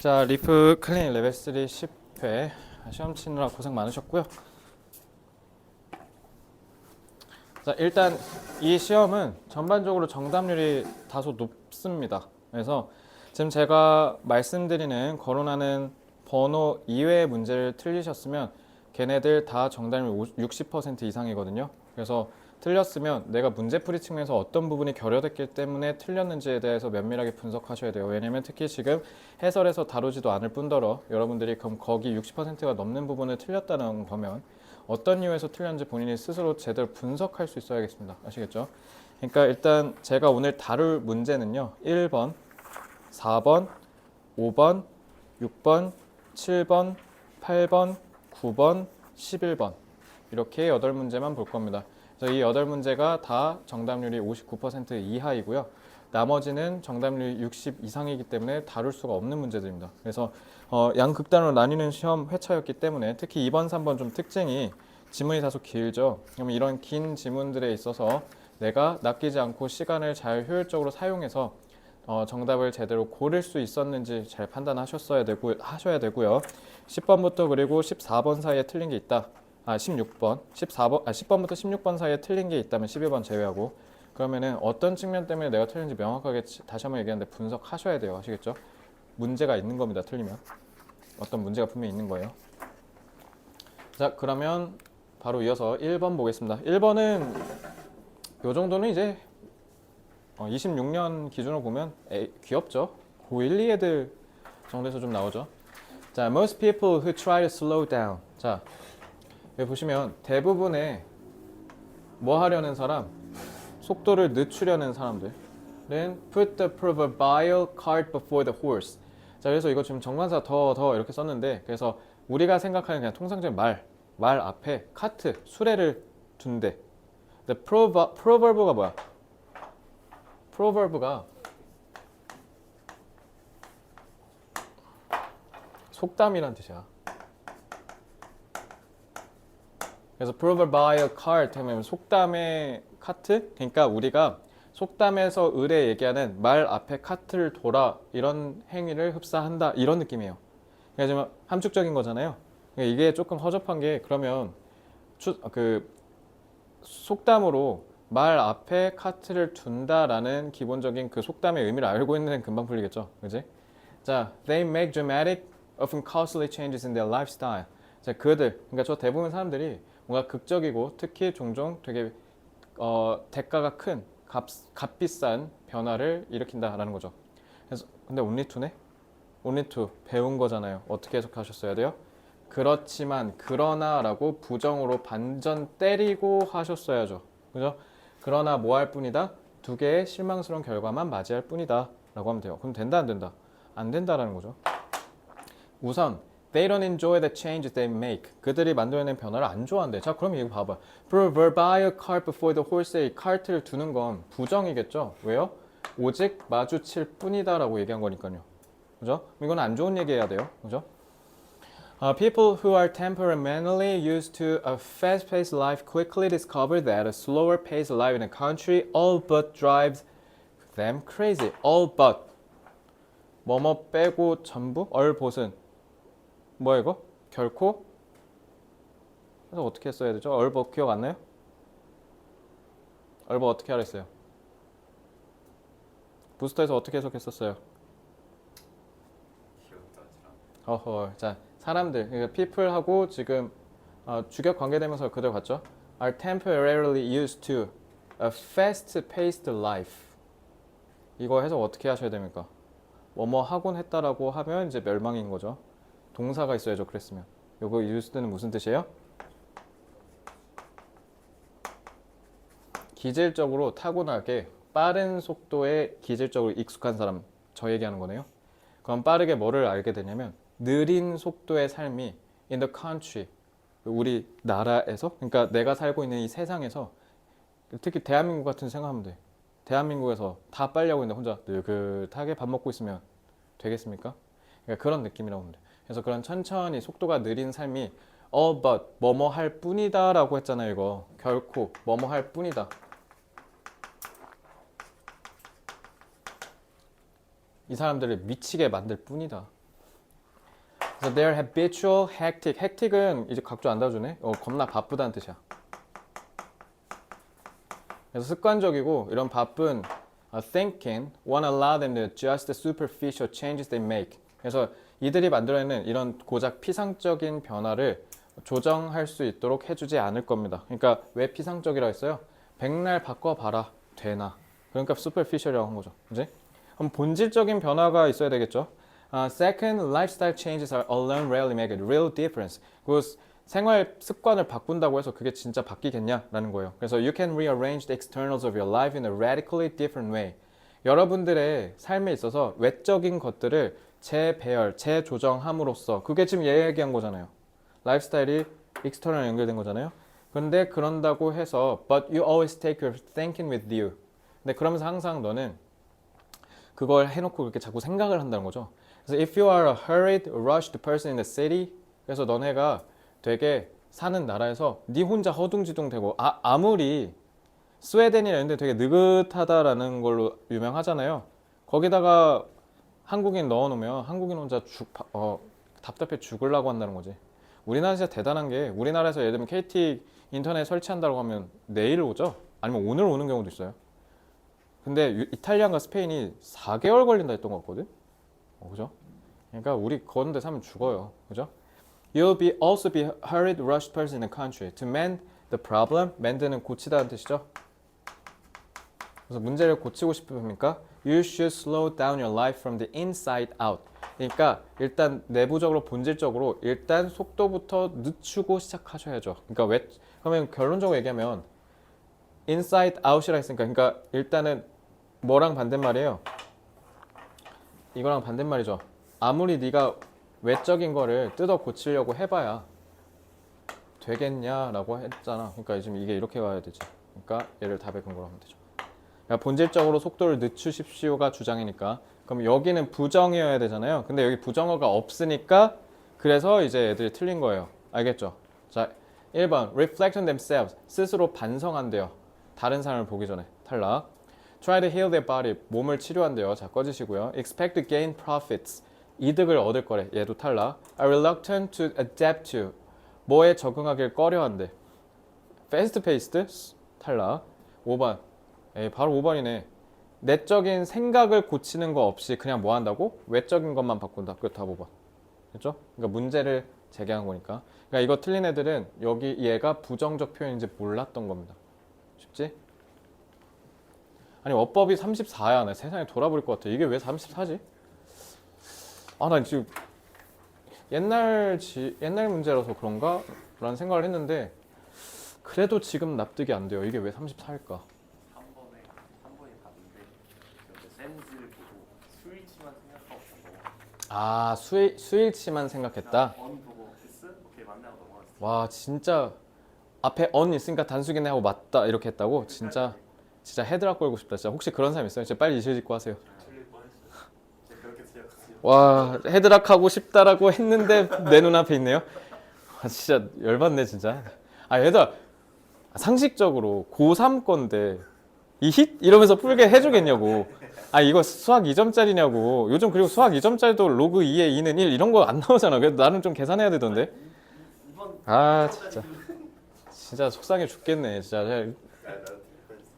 자, 리프 클린 레벨 3 10회 시험 치느라 고생 많으셨고요. 자, 일단 이 시험은 전반적으로 정답률이 다소 높습니다. 그래서 지금 제가 말씀드리는 거론하는 번호 이외의 문제를 틀리셨으면 걔네들 다 정답률 60% 이상이거든요. 그래서 틀렸으면 내가 문제풀이 측면에서 어떤 부분이 결여됐기 때문에 틀렸는지에 대해서 면밀하게 분석하셔야 돼요. 왜냐면 특히 지금 해설에서 다루지도 않을 뿐더러 여러분들이 그럼 거기 60%가 넘는 부분을 틀렸다는 거면 어떤 이유에서 틀렸는지 본인이 스스로 제대로 분석할 수 있어야겠습니다. 아시겠죠? 그러니까 일단 제가 오늘 다룰 문제는요. 1번, 4번, 5번, 6번, 7번, 8번, 9번, 11번 이렇게 8문제만 볼 겁니다. 그래서 이 8문제가 다 정답률이 59% 이하이고요. 나머지는 정답률이 60 이상이기 때문에 다룰 수가 없는 문제들입니다. 그래서 양극단으로 나뉘는 시험 회차였기 때문에 특히 2번, 3번 좀 특징이 지문이 다소 길죠. 그러면 이런 긴 지문들에 있어서 내가 낚이지 않고 시간을 잘 효율적으로 사용해서 정답을 제대로 고를 수 있었는지 잘 판단하셔야 되고요. 10번부터 그리고 14번 사이에 틀린 게 있다. 16번, 10번부터 16번 사이에 틀린 게 있다면 11번 제외하고 그러면은 어떤 측면 때문에 내가 틀린지 명확하게 다시 한번 얘기하는데 분석하셔야 돼요. 아시겠죠? 문제가 있는 겁니다. 틀리면. 어떤 문제가 분명히 있는 거예요. 자, 그러면 바로 이어서 1번 보겠습니다. 1번은 요 정도는 이제 26년 기준으로 보면 귀엽죠? 고1, 2 애들 정도에서 좀 나오죠. 자, most people who try to slow down. 자, 여기 보시면 대부분의 뭐 하려는 사람, 속도를 늦추려는 사람들은 put the proverbial cart before the horse. 자, 그래서 이거 지금 정관사 더 이렇게 썼는데 그래서 우리가 생각하는 그냥 통상적인 말 앞에 카트, 수레를 둔대. 근데 proverb가 뭐야? proverb가 속담이란 뜻이야. 그래서 proverbial cart 하면 속담의 카트? 그러니까 우리가 속담에서 을에 얘기하는 말 앞에 카트를 돌아 이런 행위를 흡사한다 이런 느낌이에요. 그러니까 좀 함축적인 거잖아요. 그러니까 이게 조금 허접한 게 그러면 속담으로 말 앞에 카트를 둔다라는 기본적인 그 속담의 의미를 알고 있는 애는 금방 풀리겠죠, 그지? 자, they make dramatic, often costly changes in their lifestyle. 자, 그러니까 저 대부분 사람들이 뭔가 극적이고 특히 종종 되게 대가가 큰 값비싼 변화를 일으킨다라는 거죠. 그래서 근데 only to네? only to 배운 거잖아요. 어떻게 해석하셨어야 돼요? 그렇지만 그러나라고 부정으로 반전 때리고 하셨어야죠. 그죠? 그러나 뭐 할 뿐이다? 두 개의 실망스러운 결과만 맞이할 뿐이다 라고 하면 돼요. 그럼 된다 안 된다? 안 된다라는 거죠. 우선 they don't enjoy the changes they make. 그들이 만들어낸 변화를 안 좋아한대. 자, 그럼 이거 봐봐. proverbial cart before the horse의 cart를 두는 건 부정이겠죠. 왜요? 오직 마주칠 뿐이다 라고 얘기한 거니까요. 그죠? 이건 안 좋은 얘기해야 돼요. 그죠? People who are temperamentally used to a fast-paced life quickly discover that a slower-paced life in a country all but drives them crazy. all but 뭐뭐 빼고 전부 얼봇은 뭐야 이거? 결코? 그래서 어떻게 써야 되죠? 얼봇 기억 안 나요? 얼봇 어떻게 하랬어요? 부스터에서 어떻게 해석했었어요? 어허, 자, 사람들, 그러니까 people하고 지금 주격 관계되면서 그대로 갔죠? are temporarily used to a fast-paced life. 이거 해석 어떻게 하셔야 됩니까? 뭐뭐 하곤 했다라고 하면 이제 멸망인 거죠. 동사가 있어야죠. 그랬으면. 요거 used는 무슨 뜻이에요? 기질적으로 타고나게 빠른 속도에 기질적으로 익숙한 사람, 저 얘기하는 거네요. 그럼 빠르게 뭐를 알게 되냐면 느린 속도의 삶이 in the country, 우리 나라에서, 그러니까 내가 살고 있는 이 세상에서, 특히 대한민국 같은 생각하면 돼. 대한민국에서 다 빨리 하고 있는데 혼자 느긋하게 밥 먹고 있으면 되겠습니까? 그러니까 그런 느낌이라고 하면 돼. 그래서 그런 천천히 속도가 느린 삶이 all but 뭐뭐 할 뿐이다 라고 했잖아요. 이거 결코 뭐뭐 할 뿐이다. 이 사람들을 미치게 만들 뿐이다. 그래서 they're habitual, hectic. hectic은 이제 각주 안 다주네. 겁나 바쁘다는 뜻이야. 그래서 습관적이고 이런 바쁜 thinking won't allow them to adjust the superficial changes they make. 그래서 이들이 만들어내는 이런 고작 피상적인 변화를 조정할 수 있도록 해주지 않을 겁니다. 그러니까 왜 피상적이라고 했어요? 백날 바꿔봐라 되나? 그러니까 superficial이라고 한 거죠. 그지? 그럼 본질적인 변화가 있어야 되겠죠. Second, lifestyle changes are alone rarely make a real difference. 그 생활 습관을 바꾼다고 해서 그게 진짜 바뀌겠냐라는 거예요. 그래서 you can rearrange the externals of your life in a radically different way. 여러분들의 삶에 있어서 외적인 것들을 재배열, 재조정함으로써 그게 지금 얘기한 거잖아요. 라이프스타일이 익스터널 연결된 거잖아요. 근데 그런다고 해서 but you always take your thinking with you. 근데 그러면서 항상 너는 그걸 해놓고 그렇게 자꾸 생각을 한다는 거죠. 그래서 if you are a hurried, rushed person in the city, 그래서 너네가 되게 사는 나라에서 네 혼자 허둥지둥대고 아무리 스웨덴이나 이런 데 되게 느긋하다라는 걸로 유명하잖아요. 거기다가 한국인 넣어놓으면 한국인 혼자 답답해 죽으려고 한다는 거지. 우리나라 진짜 대단한 게 우리나라에서 예를 들면 KT 인터넷 설치한다고 하면 내일 오죠? 아니면 오늘 오는 경우도 있어요. 근데 이탈리아가 스페인이 4개월 걸린다 했던 것 같거든? 그죠? 그러니까 우리 그런 데 사면 죽어요. 그죠? You'll be also be hurried, rushed person in the country. To mend the problem, mend는 고치다는 뜻이죠. 그래서 문제를 고치고 싶으니까 You should slow down your life from the inside out. 그러니까 일단 내부적으로 본질적으로 일단 속도부터 늦추고 시작하셔야죠. 그러니까 왜 그러면 결론적으로 얘기하면 inside out이라 했으니까 그러니까 일단은 뭐랑 반대말이에요? 이거랑 반대말이죠. 아무리 네가 외적인 거를 뜯어 고치려고 해봐야 되겠냐라고 했잖아. 그러니까 지금 이게 이렇게 가야 되지. 그러니까 얘를 답의 근거로 하면 되죠. 그러니까 본질적으로 속도를 늦추십시오가 주장이니까 그럼 여기는 부정이어야 되잖아요. 근데 여기 부정어가 없으니까 그래서 이제 애들이 틀린 거예요. 알겠죠? 자, 1번 reflect on themselves. 스스로 반성한대요. 다른 사람을 보기 전에. 탈락. Try to heal their body. 몸을 치료한대요. 자, 꺼지시고요. Expect to gain profits. 이득을 얻을 거래. 얘도 탈락. Are reluctant to adapt to. 뭐에 적응하길 꺼려한대. Fast paced. 탈락. 5번. 바로 5번이네. 내적인 생각을 고치는 거 없이 그냥 뭐 한다고? 외적인 것만 바꾼다. 그거 다 5번. 그렇죠? 그러니까 문제를 제기한 거니까. 그러니까 이거 틀린 애들은 여기 얘가 부정적 표현인지 몰랐던 겁니다. 쉽지? 아니 어법이 34야. 나 세상에 돌아버릴 것 같아. 이게 왜 34지? 나 지금 옛날 문제라서 그런가? 라는 생각을 했는데 그래도 지금 납득이 안 돼요. 이게 왜 34일까? 한 번에 봤는데 샌즈를 보고 스위치만 생각하고 스위치만 생각했다? 언 보고 키스? 오케이 맞네 하고 넘어갔어. 와 진짜 앞에 언 있으니까 단수기네 하고 맞다 이렇게 했다고? 진짜 헤드락 걸고 싶다. 진짜 혹시 그런 사람 있어요? 진짜 빨리 이실 짓고 하세요. 틀릴 뻔했어요. 제가 그렇게 생각했어요. 와 헤드락 하고 싶다라고 했는데 내 눈앞에 있네요. 진짜 열받네 진짜. 얘들아 상식적으로 고3 건데 이 힛? 이러면서 풀게 해주겠냐고. 이거 수학 2점짜리냐고. 요즘 그리고 수학 2점짜리도 로그 2에 2는 1 이런 거 안 나오잖아. 그래도 나는 좀 계산해야 되던데. 진짜 속상해 죽겠네 진짜.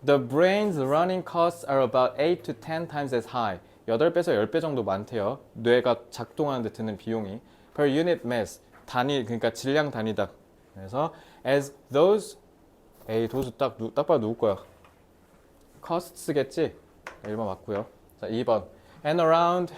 The brain's running costs are about 8 to 10 times as high. 8배에서 10배 정도 많대요. 뇌가 작동하는 데 드는 비용이. Per unit mass. 단위, 그러니까 질량 단위다. 그래서 as those those 딱 봐도 누구 거야? costs겠지? 1번 맞고요. 자, 2번. And around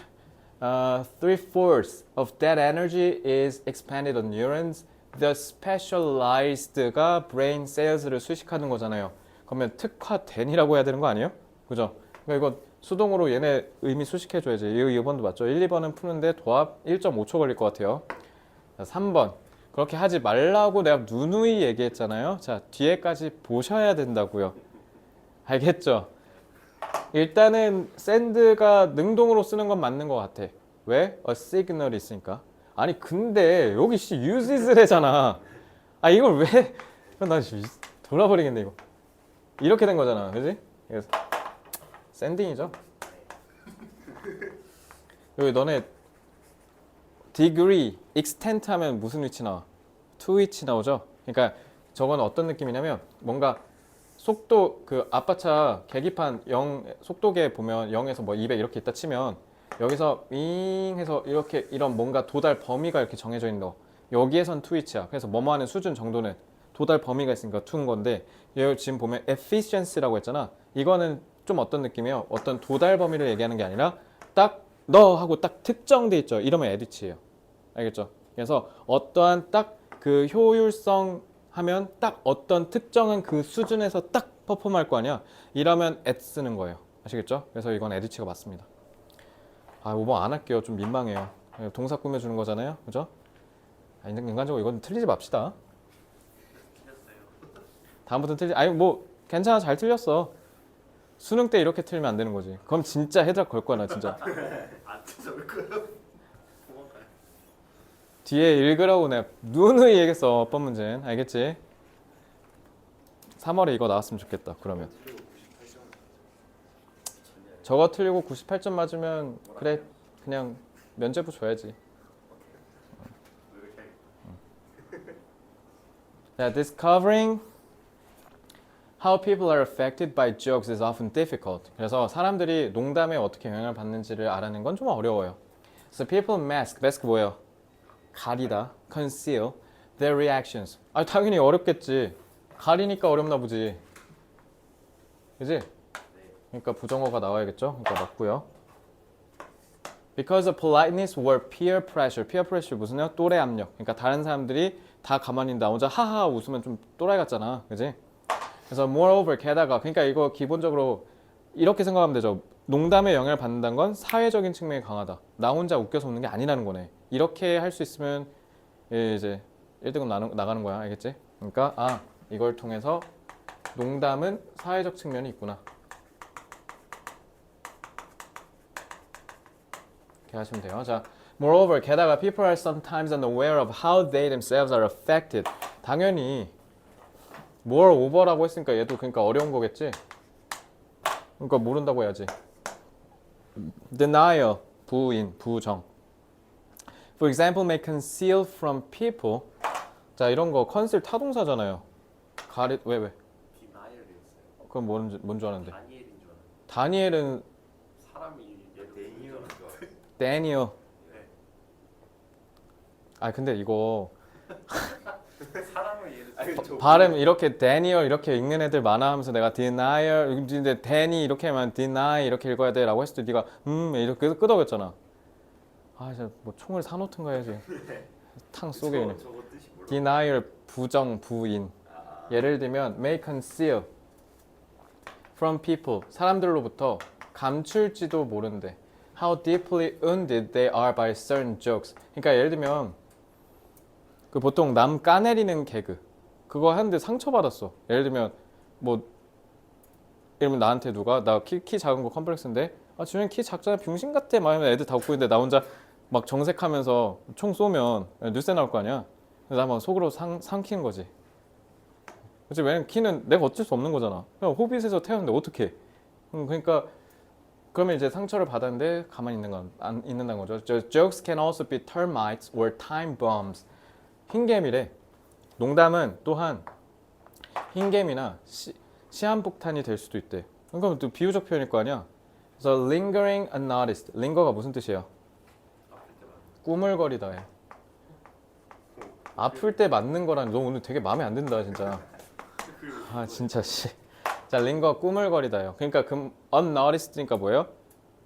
3/4 of that energy is expended on neurons. The specialized가 brain cells를 수식하는 거잖아요. 그러면 특화된이라고 해야 되는 거 아니에요? 그죠? 그러니까 이거 수동으로 얘네 의미 수식해줘야지. 2번도 맞죠? 1, 2번은 푸는데 도합 1.5초 걸릴 것 같아요. 자, 3번. 그렇게 하지 말라고 내가 누누이 얘기했잖아요. 자, 뒤에까지 보셔야 된다고요. 알겠죠? 일단은 send가 능동으로 쓰는 건 맞는 것 같아. 왜? A signal이 있으니까. 아니 근데 여기 uses래잖아. 이걸 왜? 나 돌아버리겠네 이거. 이렇게 된 거잖아, 그지? 그래서 sending이죠. 여기 너네 degree, extent 하면 무슨 위치 나와? to 위치 나오죠. 그러니까 저건 어떤 느낌이냐면 뭔가 속도 그 아빠 차 계기판 0 속도계 보면 0에서 뭐 200 이렇게 있다 치면 여기서 윙 해서 이렇게 이런 뭔가 도달 범위가 이렇게 정해져 있는 거 여기에선 to 위치야. 그래서 뭐뭐 하는 수준 정도는 도달 범위가 있으니까 to인 건데 여기 지금 보면 efficiency라고 했잖아. 이거는 좀 어떤 느낌이에요? 어떤 도달 범위를 얘기하는 게 아니라 딱 너 하고 딱 특정돼 있죠. 이러면 에디치예요. 알겠죠? 그래서 어떠한 딱 그 효율성 하면 딱 어떤 특정한 그 수준에서 딱 퍼폼할 거 아니야. 이러면 at 쓰는 거예요. 아시겠죠? 그래서 이건 에디치가 맞습니다. 아, 5번 안 할게요. 좀 민망해요. 동사 꾸며주는 거잖아요. 그죠? 아, 인간적으로 이건 틀리지 맙시다. 틀렸어요. 다음부터는 틀리 아니 뭐 괜찮아. 잘 틀렸어. 수능 때 이렇게 틀면 안 되는 거지. 그럼 진짜 헤드락 걸 거야 나 진짜. 안 찾아올 거예요. 도망가요. 뒤에 읽으라고 내가 누누이 얘기했어. 어떤 문제는 알겠지? 3월에 이거 나왔으면 좋겠다. 그러면 저거 틀리고 98점 맞으면 그래 그냥 면제부 줘야지. 자, discovering how people are affected by jokes is often difficult. 그래서 사람들이 농담에 어떻게 영향을 받는지를 알아내는 건 좀 어려워요. So people mask, mask 뭐예요? 가리다, conceal their reactions. 아, 당연히 어렵겠지. 가리니까 어렵나 보지. 그지? 그러니까 부정어가 나와야겠죠? 그러니까 맞고요. Because of politeness or peer pressure. peer pressure 무슨요? 또래 압력. 그러니까 다른 사람들이 다 가만히 나 혼자 하하 웃으면 좀 또라이 같잖아. 그지? 그래서 moreover 게다가 그러니까 이거 기본적으로 이렇게 생각하면 되죠. 농담에 영향을 받는다는 건 사회적인 측면이 강하다. 나 혼자 웃겨서 웃는 게 아니라는 거네. 이렇게 할 수 있으면 이제 1등급 나가는 거야. 알겠지? 그러니까 아 이걸 통해서 농담은 사회적 측면이 있구나. 이렇게 하시면 돼요. 자, moreover 게다가 people are sometimes unaware of how they themselves are affected. 당연히 moreover라고 했으니까 얘도 그러니까 어려운 거겠지. 그러니까 모른다고 해야지. denial 부인 부정. For example, may conceal from people. 자 이런 거 conceal 타동사잖아요. 가리 왜? 디나이얼이었어요. 그럼 뭔 줄 아는데? 다니엘인 줄 알았는데 다니엘은 사람이 얘를 데니얼인 줄 알았어요. 데니얼. 네. 아 아 근데 이거 사람을 얘를 발음 이렇게 데니얼 이렇게 읽는 애들 많아 하면서 내가 denial 근데 데니 이렇게 하면 deny 이렇게 읽어야 돼 라고 했을 때 네가 이렇게 끄덕였잖아. 아 진짜 뭐 총을 사놓든가 해야지. 탕 쏘게 그냥. 저거 뜻이 몰라. denial 부정 부인. 예를 들면 may conceal from people 사람들로부터 감출지도 모른대. How deeply wounded they are by certain jokes. 그러니까 예를 들면 그 보통 남 까내리는 개그 그거 하는데 상처받았어. 예를 들면 뭐 예를 들면 나한테 누가 나 키 작은 거 컴플렉스인데 아 주변 키 작잖아 병신 같아 막 하면 애들 다 웃고 있는데 나 혼자 막 정색하면서 총 쏘면 뉴스에 나올 거 아니야. 그래서 나 막 속으로 삼키는 거지. 그치? 왜냐면 키는 내가 어쩔 수 없는 거잖아. 그냥 호빗에서 태웠는데 어떡해. 그러니까 그러면 이제 상처를 받았는데 가만히 안 있는다는 거죠. Jokes can also be termites or time bombs. 흰개미래. 농담은 또한 흰개미나 시한폭탄이 될 수도 있대. 그러니까 또 비유적 표현일 거 아니야. 그래서 lingering unnoticed. linger가 무슨 뜻이에요? 꾸물거리다해. 아플 때 맞는 거라니 너 오늘 되게 마음에 안 든다 진짜. 아 진짜 씨. 자 linger 꾸물거리다요. 그러니까 unnoticed니까 뭐예요?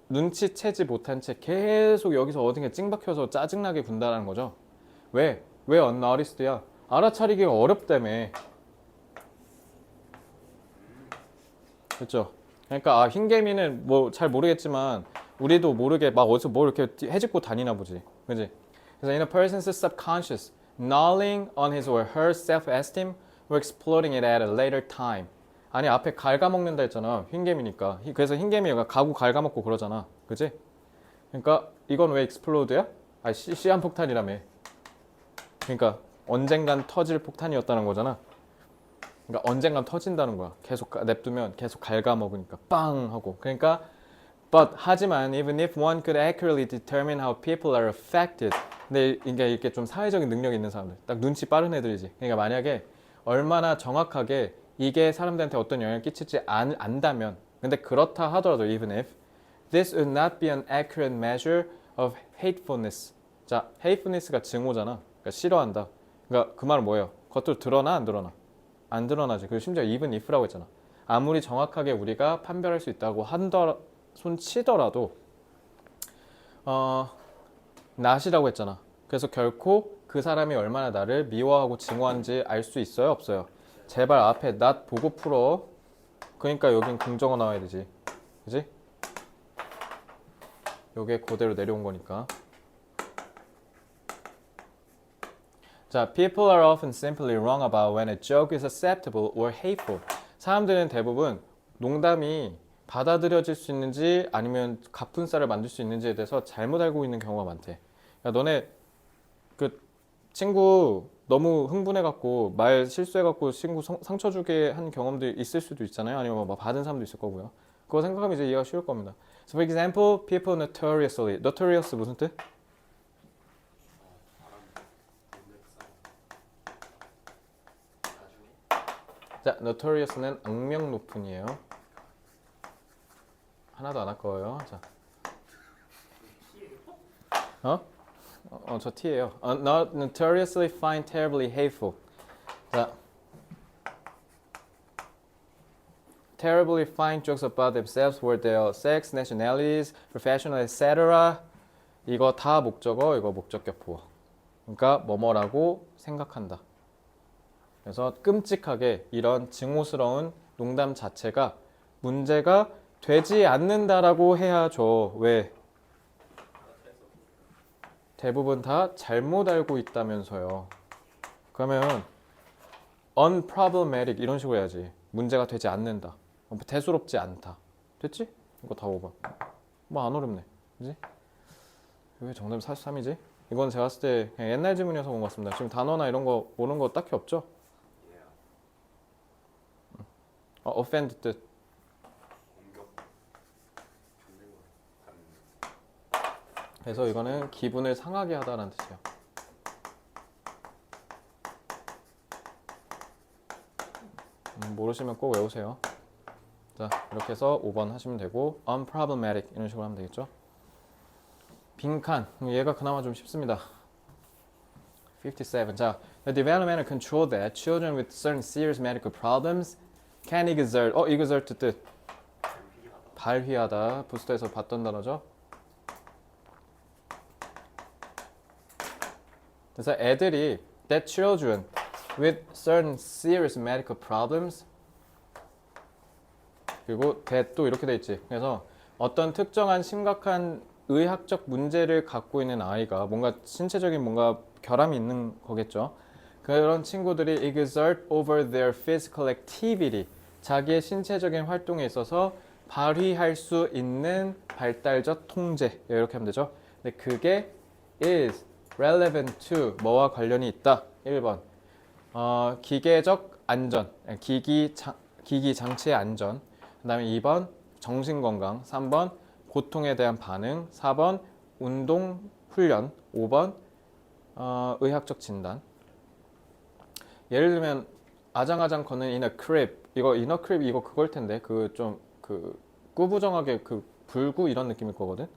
눈치채지 못한 채 계속 여기서 어딘가 찡박혀서 짜증나게 군다라는 거죠. 왜 unnoticed야? 알아차리기가 어렵다며. 그렇죠? 그러니까 흰개미는 뭐 잘 모르겠지만 우리도 모르게 막 어디서 뭐 이렇게 해집고 다니나 보지. 그지? 그래서 in a person's subconscious, gnawing on his or her self-esteem or exploiting it at a later time. 아니 앞에 갉아먹는다 했잖아. 흰개미니까. 그래서 흰개미가 가구 갉아먹고 그러잖아. 그지? 그러니까 이건 왜 explode야? 시한폭탄이라며. 그러니까 언젠간 터질 폭탄이었다는 거잖아. 그러니까 언젠간 터진다는 거야. 계속 냅두면 계속 갉아먹으니까 빵 하고. 그러니까 하지만 even if one could accurately determine how people are affected 근데 이게 이렇게 좀 사회적인 능력이 있는 사람들, 딱 눈치 빠른 애들이지. 그러니까 만약에 얼마나 정확하게 이게 사람들한테 어떤 영향을 끼칠지 안다면, 근데 그렇다 하더라도 even if this would not be an accurate measure of hatefulness. 자, hatefulness가 증오잖아. 그러니까 싫어한다. 그러니까 그 말은 뭐예요? 겉으로 드러나 안 드러나? 안 드러나지. 그리고 심지어 even if라고 했잖아. 아무리 정확하게 우리가 판별할 수 있다고 손 치더라도 not이라고 했잖아. 그래서 결코 그 사람이 얼마나 나를 미워하고 증오하는지 알 수 있어요? 없어요? 제발 앞에 not 보고 풀어. 그러니까 여긴 긍정어 나와야 되지. 그지? 요게 그대로 내려온 거니까. 자, people are often simply wrong about when a joke is acceptable or hateful. 사람들은 대부분 농담이 받아들여질 수 있는지 아니면 갑분싸를 만들 수 있는지에 대해서 잘못 알고 있는 경우가 많대. 야, 너네 그 친구 너무 흥분해갖고 말 실수해갖고 친구 상처 주게 한 경험도 있을 수도 있잖아요. 아니면 뭐 받은 사람도 있을 거고요. 그거 생각하면 이제 이해가 쉬울 겁니다. So for example, people notoriously. notorious 무슨 뜻? 자, notorious는 악명 높은이에요. 하나도 안 아까워요. 자, 저 T예요. Not notoriously find terribly hateful. 자, terribly find jokes about themselves or their sex, nationalities, professional, etc. 이거 다 목적어, 이거 목적격 보어. 그러니까 뭐뭐라고 생각한다. 그래서 끔찍하게 이런 증오스러운 농담 자체가 문제가 되지 않는다라고 해야죠. 왜? 대부분 다 잘못 알고 있다면서요. 그러면 unproblematic 이런 식으로 해야지. 문제가 되지 않는다. 대수롭지 않다. 됐지? 이거 다 5번. 뭐 안 어렵네. 그지? 왜 정답이 43이지? 이건 제가 봤을 때 그냥 옛날 지문이어서 본 것 같습니다. 지금 단어나 이런 거 오는 거 딱히 없죠? offend 뜻. 그래서 이거는 기분을 상하게 하다라는 뜻이에요. 모르시면 꼭 외우세요. 자, 이렇게 해서 5번 하시면 되고 unproblematic 이런 식으로 하면 되겠죠. 빈칸, 얘가 그나마 좀 쉽습니다. 57. 자, the developmental control that children with certain serious medical problems can exert. exert 뜻. 발휘하다. 부스터에서 봤던 단어죠. 그래서 애들이 that children with certain serious medical problems 그리고 that 또 이렇게 돼 있지. 그래서 어떤 특정한 심각한 의학적 문제를 갖고 있는 아이가 뭔가 신체적인 뭔가 결함이 있는 거겠죠. 그런 친구들이 exert over their physical activity 자기의 신체적인 활동에 있어서 발휘할 수 있는 발달적 통제 이렇게 하면 되죠. 근데 그게 is relevant to 뭐와 관련이 있다. 1번 기계적 안전 기기 장치의 안전. 그 다음에 2번 정신건강. 3번 고통에 대한 반응. 4번 운동 훈련. 5번 의학적 진단. 예를 들면 아장아장 걷는 in a crib. 이거 in a crib 이거 그걸 텐데 그 좀 그 꾸부정하게 그 불구 이런 느낌일 거거든.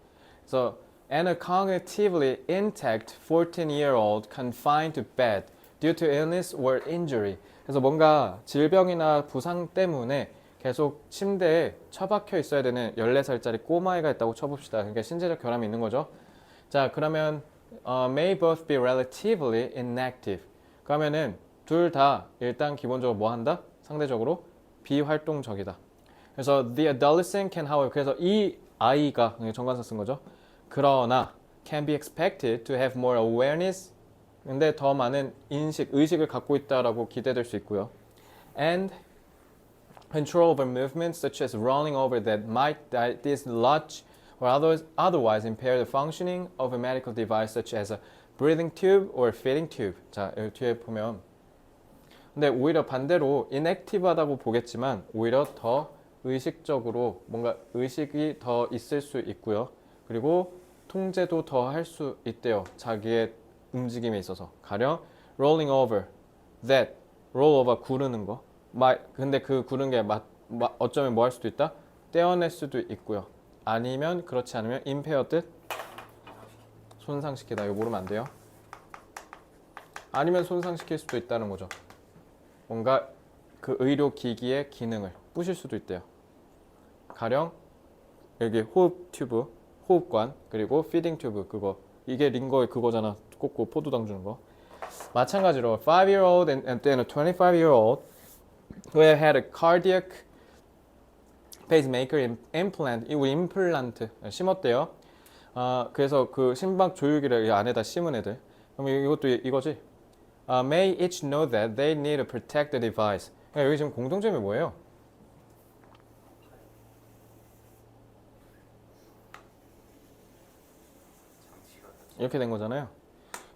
그래서 and a cognitively intact 14-year-old confined to bed due to illness or injury. 그래서 뭔가 질병이나 부상 때문에 계속 침대에 처박혀 있어야 되는 14살짜리 꼬마애가 있다고 쳐봅시다. 그러니까 신체적 결함이 있는 거죠. 자, 그러면 may both be relatively inactive. 그러면은 둘 다 일단 기본적으로 뭐 한다? 상대적으로 비활동적이다. 그래서 the adolescent can however 그래서 이 아이가 정관사 쓴 거죠. 그러나 can be expected to have more awareness 근데 더 많은 의식을 갖고 있다라고 기대될 수 있고요. and control over movements such as rolling over that might dislodge or otherwise impair the functioning of a medical device such as a breathing tube or feeding tube. 자, 여기 뒤에 보면 근데 오히려 반대로 inactive하다고 보겠지만 오히려 더 의식적으로 뭔가 의식이 더 있을 수 있고요. 그리고 통제도 더 할 수 있대요. 자기의 움직임에 있어서 가령 rolling over, that, roll over 구르는 거. 근데 그 구르는 게 어쩌면 뭐 할 수도 있다? 떼어낼 수도 있고요. 아니면 그렇지 않으면 impaired, 손상시키다. 이거 모르면 안 돼요. 아니면 손상시킬 수도 있다는 거죠. 뭔가 그 의료기기의 기능을 부실 수도 있대요. 가령 여기 호흡 튜브, 호흡관, 그리고 피딩 튜브 그거 이게 링거의 그거잖아. 꽂고 포도당 주는 거. 마찬가지로 5-year-old and then a 25-year-old who had a cardiac pacemaker implant, 이 임플란트 심었대요. 그래서 그 심박 조율기를 이 안에다 심은 애들. 그럼 이것도 이거지. May each know that they need to protect the device. 그러니까 여기 지금 공통점이 뭐예요? 이렇게 된 거잖아요.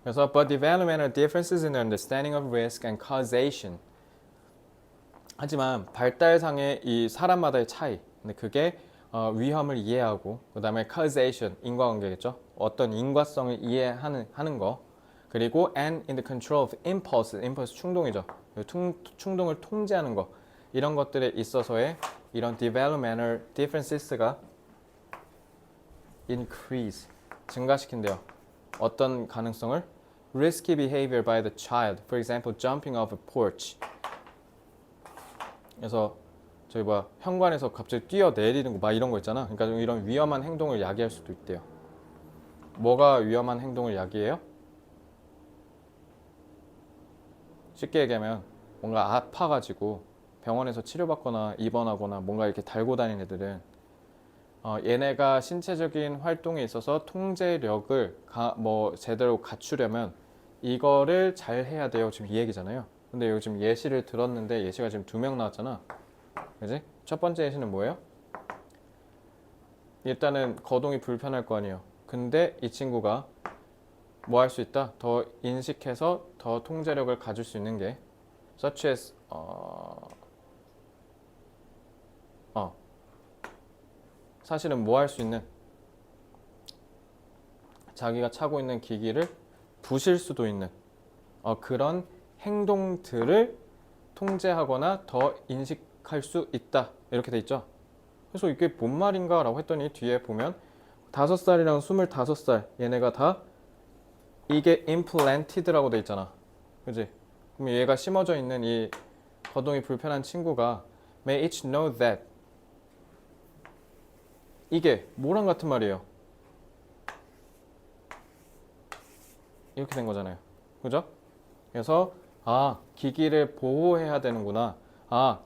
그래서 but developmental differences in understanding of risk and causation. 하지만 발달상의 이 사람마다의 차이. 근데 그게 위험을 이해하고 그 다음에 causation, 인과관계겠죠. 어떤 인과성을 이해하는 거. 그리고 and in the control of impulse 충동이죠. 충동을 통제하는 거. 이런 것들에 있어서의 이런 developmental differences가 increase, 증가시킨대요. 어떤 가능성을? Risky behavior by the child. For example, jumping off a porch. 그래서 저희 현관에서 갑자기 뛰어내리는 거 막 이런 거 있잖아. 그러니까 이런 위험한 행동을 야기할 수도 있대요. 뭐가 위험한 행동을 야기해요? 쉽게 얘기하면 뭔가 아파가지고 병원에서 치료받거나 입원하거나 뭔가 이렇게 달고 다니는 애들은 얘네가 신체적인 활동에 있어서 통제력을 제대로 갖추려면 이거를 잘 해야 돼요. 지금 이 얘기잖아요. 근데 여기 지금 예시를 들었는데 예시가 지금 2명 나왔잖아. 그지? 첫 번째 예시는 뭐예요? 일단은 거동이 불편할 거 아니에요. 근데 이 친구가 뭐 할 수 있다? 더 인식해서 더 통제력을 가질 수 있는 게 such as 사실은 뭐 할 수 있는 자기가 차고 있는 기기를 부실 수도 있는 그런 행동들을 통제하거나 더 인식할 수 있다. 이렇게 돼 있죠. 그래서 이게 뭔 말인가 라고 했더니 뒤에 보면 5살이랑 25살 얘네가 다 이게 implanted라고 돼 있잖아. 그지? 그럼 얘가 심어져 있는 이 거동이 불편한 친구가 may each know that 이게 뭐랑 같은 말이에요? 이렇게 된 거잖아요. 그죠? 그래서 기기를 보호해야 되는구나.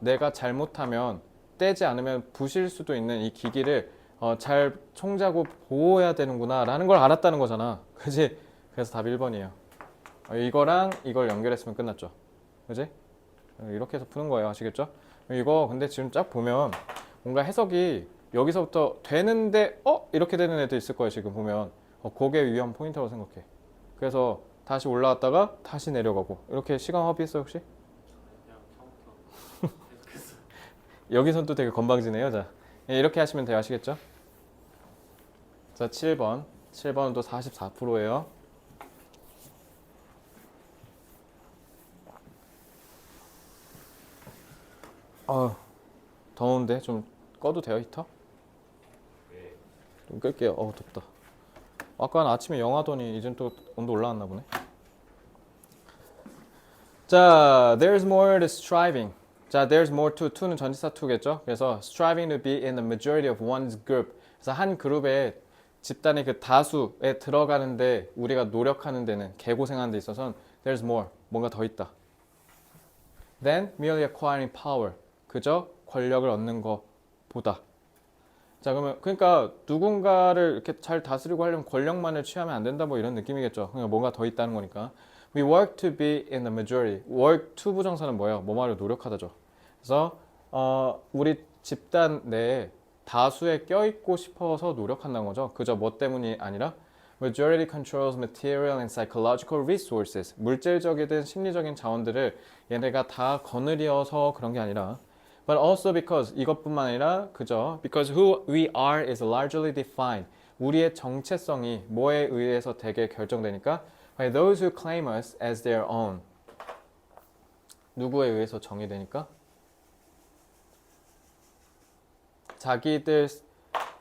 내가 잘못하면 떼지 않으면 부실 수도 있는 이 기기를 잘 총자고 보호해야 되는구나 라는 걸 알았다는 거잖아. 그지? 그래서 답 1번이에요. 이거랑 이걸 연결했으면 끝났죠. 그지? 이렇게 해서 푸는 거예요. 아시겠죠? 이거 근데 지금 쫙 보면 뭔가 해석이 여기서부터 되는데 이렇게 되는 애도 있을 거예요. 지금 보면 그게 위험 포인트라고 생각해. 그래서 다시 올라왔다가 다시 내려가고 이렇게 시간 허비했어요 혹시? 여기선 또 되게 건방지네요. 자, 이렇게 하시면 돼요. 아시겠죠? 자, 7번은 또 44%예요. 더운데 좀 꺼도 돼요, 히터? 좀 끌게요. 덥다. 아까는 아침에 영하더니 이젠 또 온도 올라왔나 보네. 자, there's more to striving. 자, there's more to는 전치사 to겠죠. 그래서 striving to be in the majority of one's group. 그래서 한 그룹의 집단의 그 다수에 들어가는데 우리가 노력하는 데는 개고생하는 데 있어서는 there's more. 뭔가 더 있다. Then merely acquiring power. 그저 권력을 얻는 것보다. 자, 그러니까 누군가를 이렇게 잘 다스리고 하려면 권력만을 취하면 안 된다 뭐 이런 느낌이겠죠. 그러니까 뭔가 더 있다는 거니까. We work to be in the majority. work to 부정사는 뭐예요? 뭐뭐를 노력하다죠. 그래서 우리 집단 내에 다수에 껴있고 싶어서 노력한다는 거죠. 그저 뭐 때문이 아니라 majority controls material and psychological resources. 물질적이든 심리적인 자원들을 얘네가 다 거느려서 그런 게 아니라 but also because 이것뿐만 아니라 그저 because who we are is largely defined. 우리의 정체성이 뭐에 의해서 되게 결정되니까 by those who claim us as their own. 누구에 의해서 정의되니까?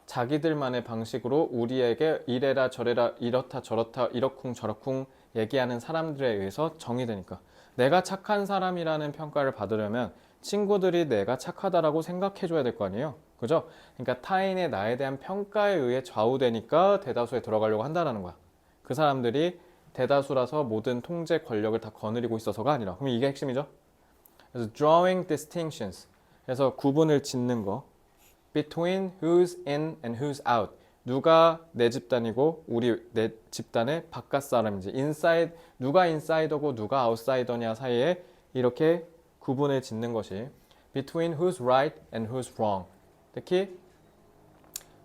자기들만의 방식으로 우리에게 이래라 저래라 이렇다 저렇다 이러쿵 저러쿵 얘기하는 사람들에 의해서 정의되니까. 내가 착한 사람이라는 평가를 받으려면 친구들이 내가 착하다라고 생각해 줘야 될 거 아니에요. 그죠? 그러니까 타인의 나에 대한 평가에 의해 좌우되니까 대다수에 들어가려고 한다는 거야. 그 사람들이 대다수라서 모든 통제 권력을 다 거느리고 있어서가 아니라. 그럼 이게 핵심이죠. 그래서 drawing distinctions. 그래서 구분을 짓는 거. between who's in and who's out. 누가 내 집단이고 내 집단의 바깥 사람인지 inside 누가 인사이더고 누가 아웃사이더냐 사이에 이렇게 구분을 짓는 것이 between who's right and who's wrong. 특히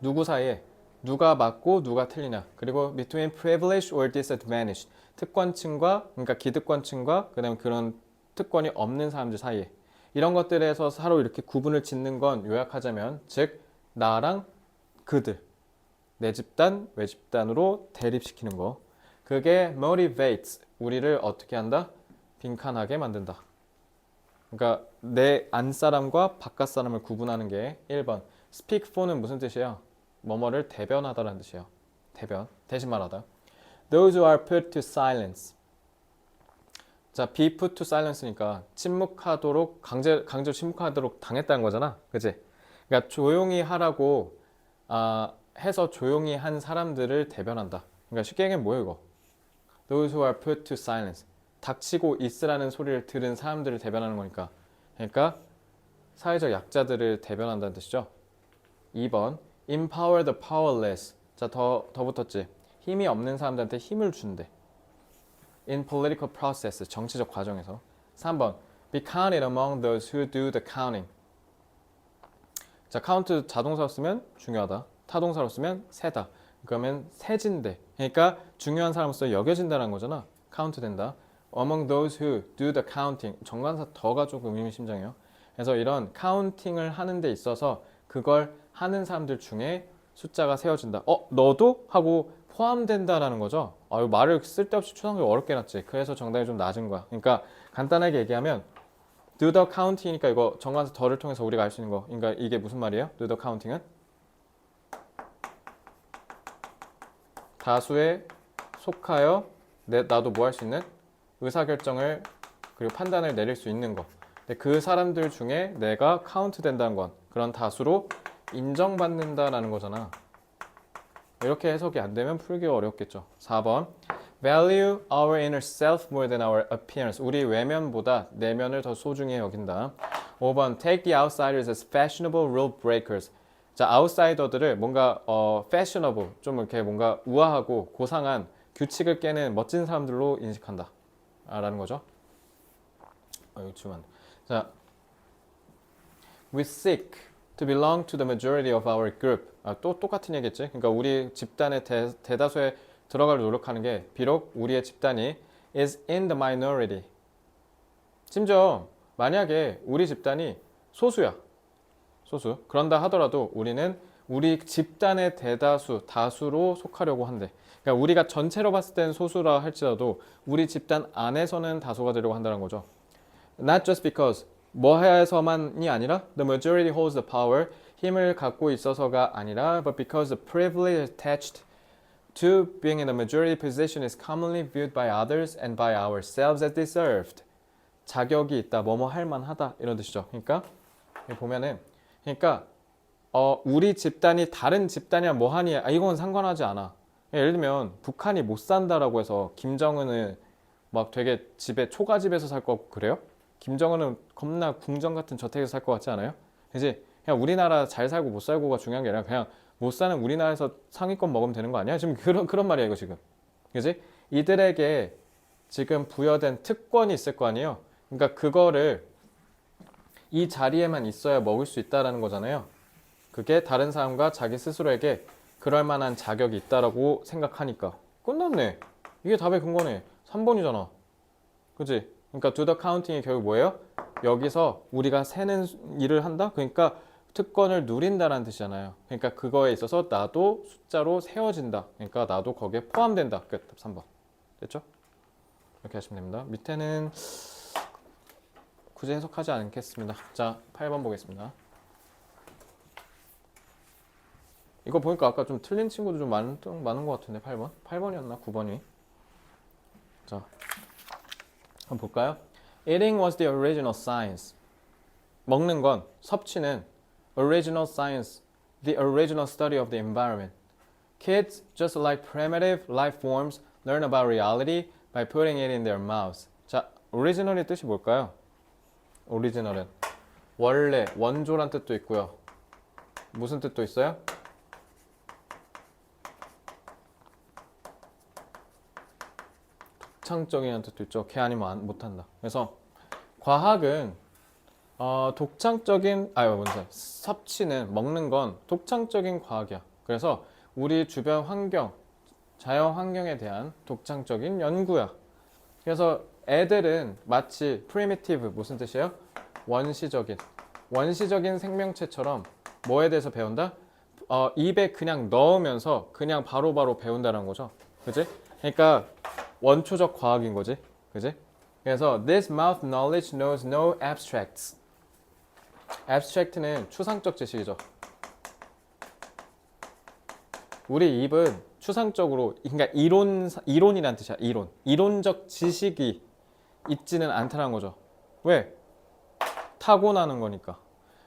누구 사이에 누가 맞고 누가 틀리냐. 그리고 between privileged or disadvantaged. 특권층과 그러니까 기득권층과 그다음에 그런 특권이 없는 사람들 사이에 이런 것들에서 서로 이렇게 구분을 짓는 건 요약하자면 즉 나랑 그들 내 집단 외 집단으로 대립시키는 거. 그게 motivates 우리를 어떻게 한다? 빈칸하게 만든다. 그러니까 내 안사람과 바깥 사람을 구분하는 게 1번. speak for는 무슨 뜻이에요? 뭐뭐를 대변하다라는 뜻이에요. 대변, 대신 말하다. Those who are put to silence. 자, be put to silence니까 침묵하도록 강제로 침묵하도록 당했다는 거잖아. 그치? 그러니까 조용히 하라고 해서 조용히 한 사람들을 대변한다. 그러니까 쉽게 얘기하면 뭐예요 이거? Those who are put to silence. 닥치고 있으라는 소리를 들은 사람들을 대변하는 거니까. 그러니까 사회적 약자들을 대변한다는 뜻이죠. 2번. Empower the powerless. 자, 더 붙었지. 힘이 없는 사람들한테 힘을 준대. In political process. 정치적 과정에서. 3번. Be counted among those who do the counting. 자, count 자동사로 쓰면 중요하다. 타동사로 쓰면 세다. 그러면 세진대. 그러니까 중요한 사람으로서 여겨진다는 거잖아. count 된다. Among those who do the counting. 정관사 더가 조금 의미심장해요. 그래서 이런 카운팅을 하는 데 있어서 그걸 하는 사람들 중에 숫자가 세워진다. 너도? 하고 포함된다라는 거죠. 이거 말을 쓸데없이 추상적으로 어렵게 해놨지. 그래서 정답이 좀 낮은 거야. 그러니까 간단하게 얘기하면 do the counting이니까 이거 정관사 더를 통해서 우리가 알 수 있는 거. 그러니까 이게 무슨 말이에요? do the counting은? 다수에 속하여 나도 뭐 할 수 있는? 의사결정을 그리고 판단을 내릴 수 있는 거. 근데 그 사람들 중에 내가 카운트 된다는 건 그런 다수로 인정받는다라는 거잖아. 이렇게 해석이 안 되면 풀기가 어렵겠죠. 4번. Value our inner self more than our appearance. 우리 외면보다 내면을 더 소중히 여긴다. 5번. Take the outsiders as fashionable rule breakers. 자, 아웃사이더들을 뭔가 fashionable, 좀 이렇게 뭔가 우아하고 고상한 규칙을 깨는 멋진 사람들로 인식한다. 라는 거죠. 이거 주면 안 돼. 자, we seek to belong to the majority of our group. 또 똑같은 얘기겠지. 그러니까 우리 집단의 대다수에 들어갈 노력하는 게 비록 우리의 집단이 is in the minority. 심지어 만약에 우리 집단이 소수야. 소수. 그런다 하더라도 우리는 우리 집단의 다수로 속하려고 한대. 그러니까 우리가 전체로 봤을 때는 소수라 할지라도 우리 집단 안에서는 다수가 되려고 한다는 거죠. Not just because 뭐 해서만이 아니라 the majority holds the power 힘을 갖고 있어서가 아니라 but because the privilege attached to being in a majority position is commonly viewed by others and by ourselves as deserved. 자격이 있다, 뭐뭐 할 만하다 이런 뜻이죠. 그러니까 보면은 우리 집단이 다른 집단이랑 뭐하니? 이건 상관하지 않아. 예를 들면 북한이 못 산다라고 해서 김정은은 막 되게 집에 초가집에서 살 것 같고 그래요? 김정은은 겁나 궁전 같은 저택에서 살 것 같지 않아요? 그지? 그냥 우리나라 잘 살고 못 살고가 중요한 게 아니라 그냥 못 사는 우리나라에서 상위권 먹으면 되는 거 아니야? 지금 그런 말이야 이거 지금. 그지? 이들에게 지금 부여된 특권이 있을 거 아니에요? 그러니까 그거를 이 자리에만 있어야 먹을 수 있다라는 거잖아요. 그게 다른 사람과 자기 스스로에게 그럴 만한 자격이 있다라고 생각하니까. 끝났네. 이게 답의 근거네. 3번이잖아. 그치? 그러니까 do the counting이 결국 뭐예요? 여기서 우리가 세는 일을 한다? 그러니까 특권을 누린다라는 뜻이잖아요. 그러니까 그거에 있어서 나도 숫자로 세워진다. 그러니까 나도 거기에 포함된다. 끝. 3번. 됐죠? 이렇게 하시면 됩니다. 밑에는 굳이 해석하지 않겠습니다. 자, 8번 보겠습니다. 이거 보니까 아까 좀 틀린 친구도 좀 많은 것 같은데 8번? 8번이었나? 9번이? 자, 한번 볼까요? Eating was the original science. 먹는 건, 섭취는 original science, the original study of the environment. Kids, just like primitive life forms, learn about reality by putting it in their mouths. 자, original의 뜻이 뭘까요? original은 원래, 원조란 뜻도 있고요. 무슨 뜻도 있어요? 독창적이라는 뜻도 있죠. 걔 아니면 못한다. 그래서 과학은 독창적인 섭취는 먹는 건 독창적인 과학이야. 그래서 우리 주변 환경, 자연 환경에 대한 독창적인 연구야. 그래서 애들은 마치 primitive 무슨 뜻이에요? 원시적인 생명체처럼 뭐에 대해서 배운다? 입에 그냥 넣으면서 그냥 바로바로 배운다는 거죠. 그지? 그러니까 원초적 과학인 거지. 그지? 그래서 this mouth knowledge knows no abstracts. abstract는 추상적 지식이죠. 우리 입은 추상적으로, 그러니까 이론이란 뜻이야. 이론적 지식이 있지는 않다는 거죠. 왜? 타고나는 거니까.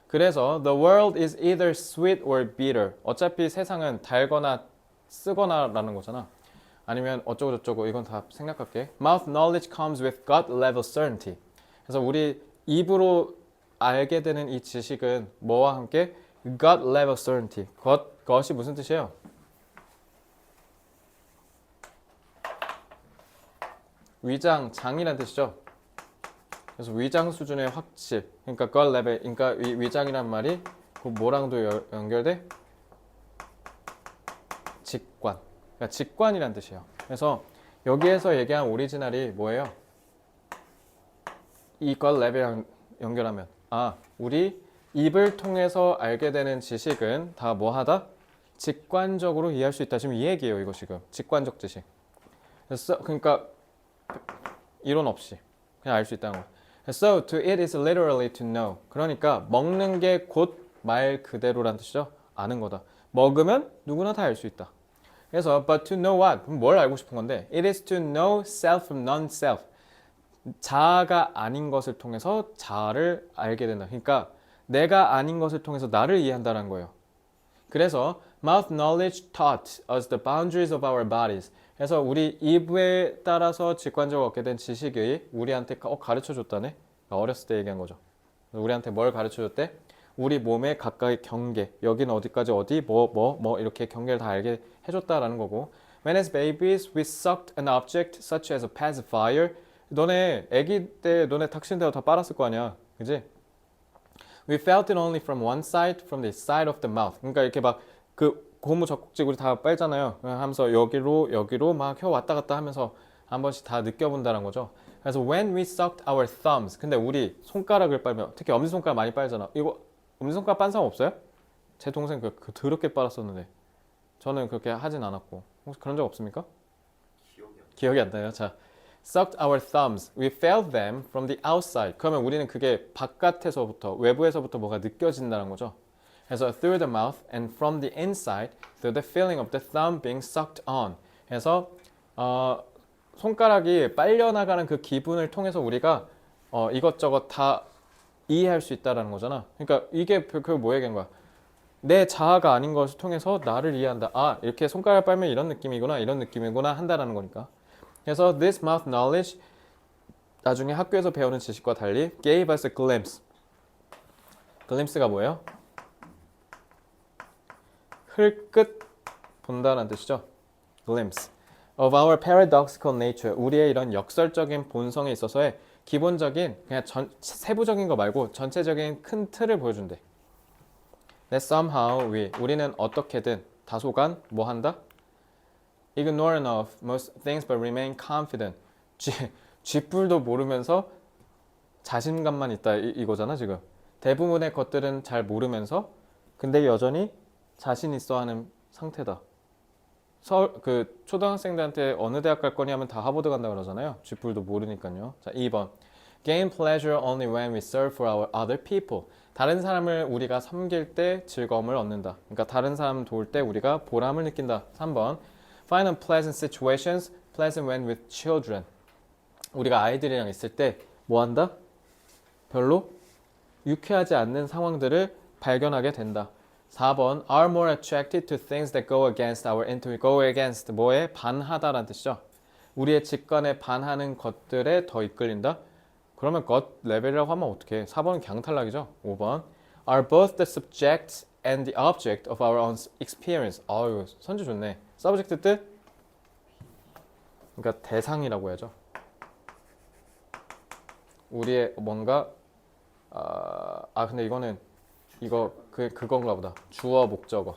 그래서 the world is either sweet or bitter. 어차피 세상은 달거나 쓰거나라는 거잖아. 아니면 어쩌고 저쩌고 이건 다 생략할게. Mouth knowledge comes with gut level certainty. 그래서 우리 입으로 알게 되는 이 지식은 뭐와 함께? gut level certainty. 것이 무슨 뜻이에요? 장이란 뜻이죠. 그래서 위장 수준의 확실. 그러니까 gut level, 그러니까 위장이란 말이 그 뭐랑도 연결돼? 직관. 그러니까 직관이란 뜻이에요. 그래서 여기에서 얘기한 오리지널이 뭐예요? 이 gut level이랑 연결하면 우리 입을 통해서 알게 되는 지식은 다 뭐하다? 직관적으로 이해할 수 있다. 지금 이 얘기예요. 이거 지금 직관적 지식. 그러니까 이론 없이 그냥 알 수 있다는 거. So to eat is literally to know. 그러니까 먹는 게 곧 말 그대로란 뜻이죠. 아는 거다. 먹으면 누구나 다 알 수 있다. 그래서 but to know what? 그럼 뭘 알고 싶은 건데? It is to know self from non-self. 자아가 아닌 것을 통해서 자아를 알게 된다. 그러니까 내가 아닌 것을 통해서 나를 이해한다는 거예요. 그래서 mouth knowledge taught us the boundaries of our bodies. 그래서 우리 입에 따라서 직관적으로 얻게 된 지식이 우리한테 가르쳐 줬다네. 어렸을 때 얘기한 거죠. 우리한테 뭘 가르쳐 줬대? 우리 몸의 각각의 경계. 여기는 어디까지 어디 뭐 이렇게 경계를 다 알게 해줬다라는 거고. When as babies we sucked an object such as a pacifier. 너네 아기 때 너네 닥친 대로 다 빨았을 거 아니야. 그지? We felt it only from one side, from the side of the mouth. 그러니까 이렇게 막 그 고무 젖꼭지 우리 다 빨잖아요. 하면서 여기로 막 혀 왔다 갔다 하면서 한 번씩 다 느껴본다는 거죠. 그래서 when we sucked our thumbs. 근데 우리 손가락을 빨면 특히 엄지손가락 많이 빨잖아. 이거 엄지손가락 빤 사람 없어요? 제 동생 그 더럽게 빨았었는데 저는 그렇게 하진 않았고. 혹시 그런 적 없습니까? 기억이 안 나요. 자, sucked our thumbs. We felt them from the outside. 그러면 우리는 그게 바깥에서부터 외부에서부터 뭐가 느껴진다는 거죠. 그래서 through the mouth and from the inside through the feeling of the thumb being sucked on. 그래서 손가락이 빨려나가는 그 기분을 통해서 우리가 이것저것 다 이해할 수 있다라는 거잖아. 그러니까 이게 그 뭐 얘기한 거야? 내 자아가 아닌 것을 통해서 나를 이해한다. 이렇게 손가락 빨면 이런 느낌이구나 한다라는 거니까. 그래서 this mouth knowledge 나중에 학교에서 배우는 지식과 달리 gave us a glimpse. glimpse가 뭐예요? 흘끗 본다는 뜻이죠. glimpse of our paradoxical nature. 우리의 이런 역설적인 본성에 있어서의 기본적인 그냥 세부적인 거 말고 전체적인 큰 틀을 보여준대. That somehow 우리는 어떻게든 다소간 뭐 한다? Ignorant of most things but remain confident. 쥐뿔도 모르면서 자신감만 있다 이거잖아 지금. 대부분의 것들은 잘 모르면서 근데 여전히 자신 있어 하는 상태다. 그 초등학생들한테 어느 대학 갈 거니 하면 다 하버드 간다 그러잖아요. 쥐뿔도 모르니까요. 자, 2번. Gain pleasure only when we serve for our other people. 다른 사람을 우리가 섬길 때 즐거움을 얻는다. 그러니까 다른 사람 도울 때 우리가 보람을 느낀다. 3번. Find unpleasant situations pleasant when with children. 우리가 아이들이랑 있을 때 뭐 한다? 별로 유쾌하지 않는 상황들을 발견하게 된다. 4번 are more attracted to things that go against our intuition. go against 뭐에 반하다라는 뜻이죠. 우리의 직관에 반하는 것들에 더 이끌린다. 그러면 것 레벨이라고 하면 어떻게? 4번은 그냥 탈락이죠. 5번 are both the subject and the object of our own experience. 아유 선지 좋네. subject 뜻? 그러니까 대상이라고 해야죠. 우리의 뭔가 근데 이거는 그건가 보다. 주어 목적어.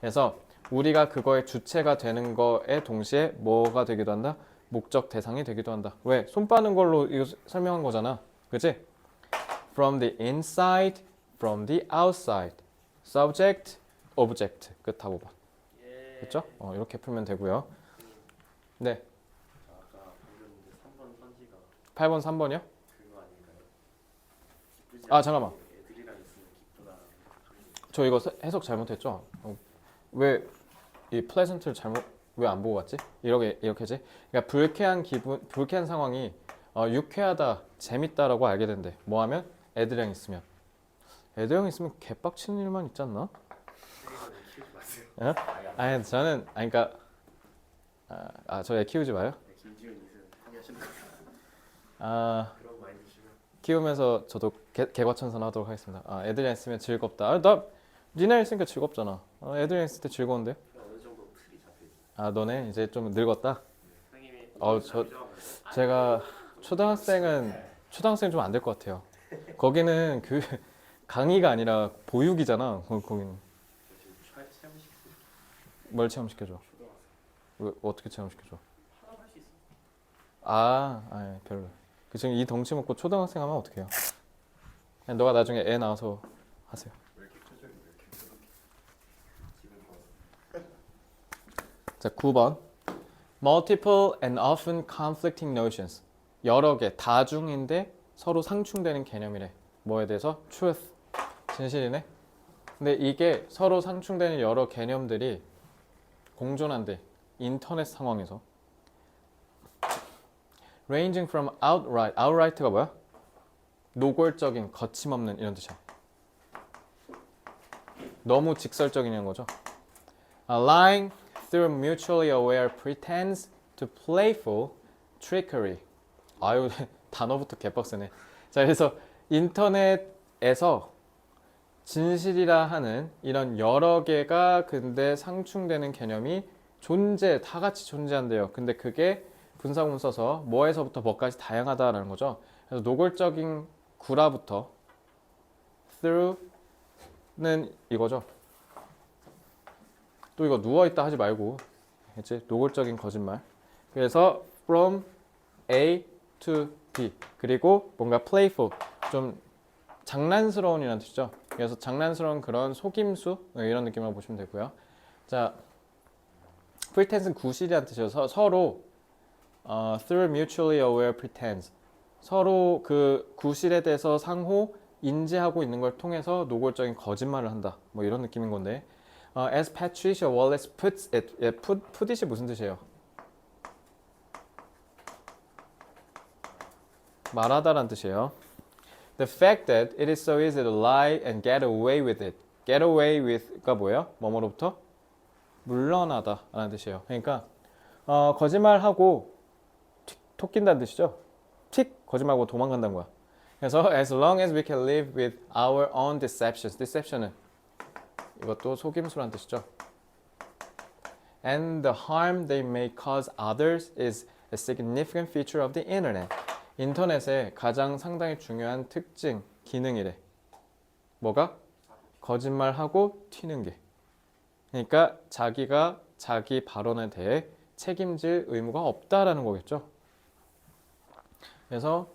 그래서 우리가 그거의 주체가 되는 거에 동시에 뭐가 되기도 한다? 목적 대상이 되기도 한다. 왜? 손 빠는 걸로 이거 설명한 거잖아. 그치? From the inside, from the outside. Subject, object. 끝하고 봐. 그쵸? 이렇게 풀면 되고요. 네. 아까 방금 3번 선지가 8번, 3번이요? 그거 아닌가요? 기쁘지 잠깐만. 않게 애들이랑 있으면 기쁘다. 저 이거 해석 잘못했죠? 왜 이 pleasant를 왜 안 보고 갔지? 이렇게지? 그러니까 불쾌한 상황이 유쾌하다, 재밌다라고 알게 된대. 뭐 하면? 애들이랑 있으면. 애들이랑 있으면 개빡치는 일만 있지 않나? 애들은 키우지 마세요. 예? 아니 저는 그러니까 저 애 키우지 마요. 네, 김지훈 이승 포기하시는 거. 그런 마인드 주면 키우면서 저도 개과천선 하도록 하겠습니다. 애들이랑 있으면 즐겁다. 나 니네 있으니까 즐겁잖아. 애들이랑 있을 때 즐거운데? 어느 정도 틀이 잡혀있죠. 너네 이제 좀 늙었다? 선생님이 제가 초등학생 좀 안 될 것 같아요. 거기는 그 강의가 아니라 보육이잖아. 거기는 지금 체험시키고 뭘 체험시켜줘? 초등학생 어떻게 체험시켜줘? 하나도 할수 있어. 별로. 지금 이 덩치 먹고 초등학생 하면 어떡해요? 그냥 너가 나중에 애 낳아서 하세요. 왜 이렇게 표정이 왜 이렇게 부드럽게 기분 좋았어. 자, 9번. Multiple and often conflicting notions. 여러 개, 다중인데 서로 상충되는 개념이래. 뭐에 대해서? Truth. 진실이네. 근데 이게 서로 상충되는 여러 개념들이 공존한대. 인터넷 상황에서. Ranging from outright. outright가 뭐야? 노골적인, 거침없는 이런 뜻이야. 너무 직설적인 거죠. Lying through mutually aware pretense to playful trickery. 아유 단어부터 개빡세네. 자 그래서 인터넷에서 진실이라 하는 이런 여러 개가 근데 상충되는 개념이 다 같이 존재한대요. 근데 그게 분사구문 써서 뭐에서부터 뭐까지 다양하다라는 거죠. 그래서 노골적인 구라부터 through는 이거죠. 또 이거 누워있다 하지 말고 그치? 노골적인 거짓말. 그래서 from A to B 그리고 뭔가 playful 좀 장난스러운이라는 뜻이죠. 그래서 장난스러운 그런 속임수 이런 느낌으로 보시면 되고요. 자, pretense는 구실이라는 뜻이어서 서로 through mutually aware pretense 서로 그 구실에 대해서 상호 인지하고 있는 걸 통해서 노골적인 거짓말을 한다. 뭐 이런 느낌인 건데 as Patricia Wallace puts it put it이 무슨 뜻이에요? 말하다라는 뜻이에요. The fact that it is so easy to lie and get away with it. get away with가 뭐예요? 뭐뭐로부터? 물러나다 라는 뜻이에요. 그러니까 거짓말하고 톡낀다는 뜻이죠. 틱 거짓말하고 도망간다는 거야. 그래서 as long as we can live with our own deceptions. deception은 이것도 속임수라는 뜻이죠. And the harm they may cause others is a significant feature of the internet. 인터넷의 가장 상당히 중요한 특징, 기능이래. 뭐가? 거짓말하고 튀는 게. 그러니까 자기가 자기 발언에 대해 책임질 의무가 없다라는 거겠죠. 그래서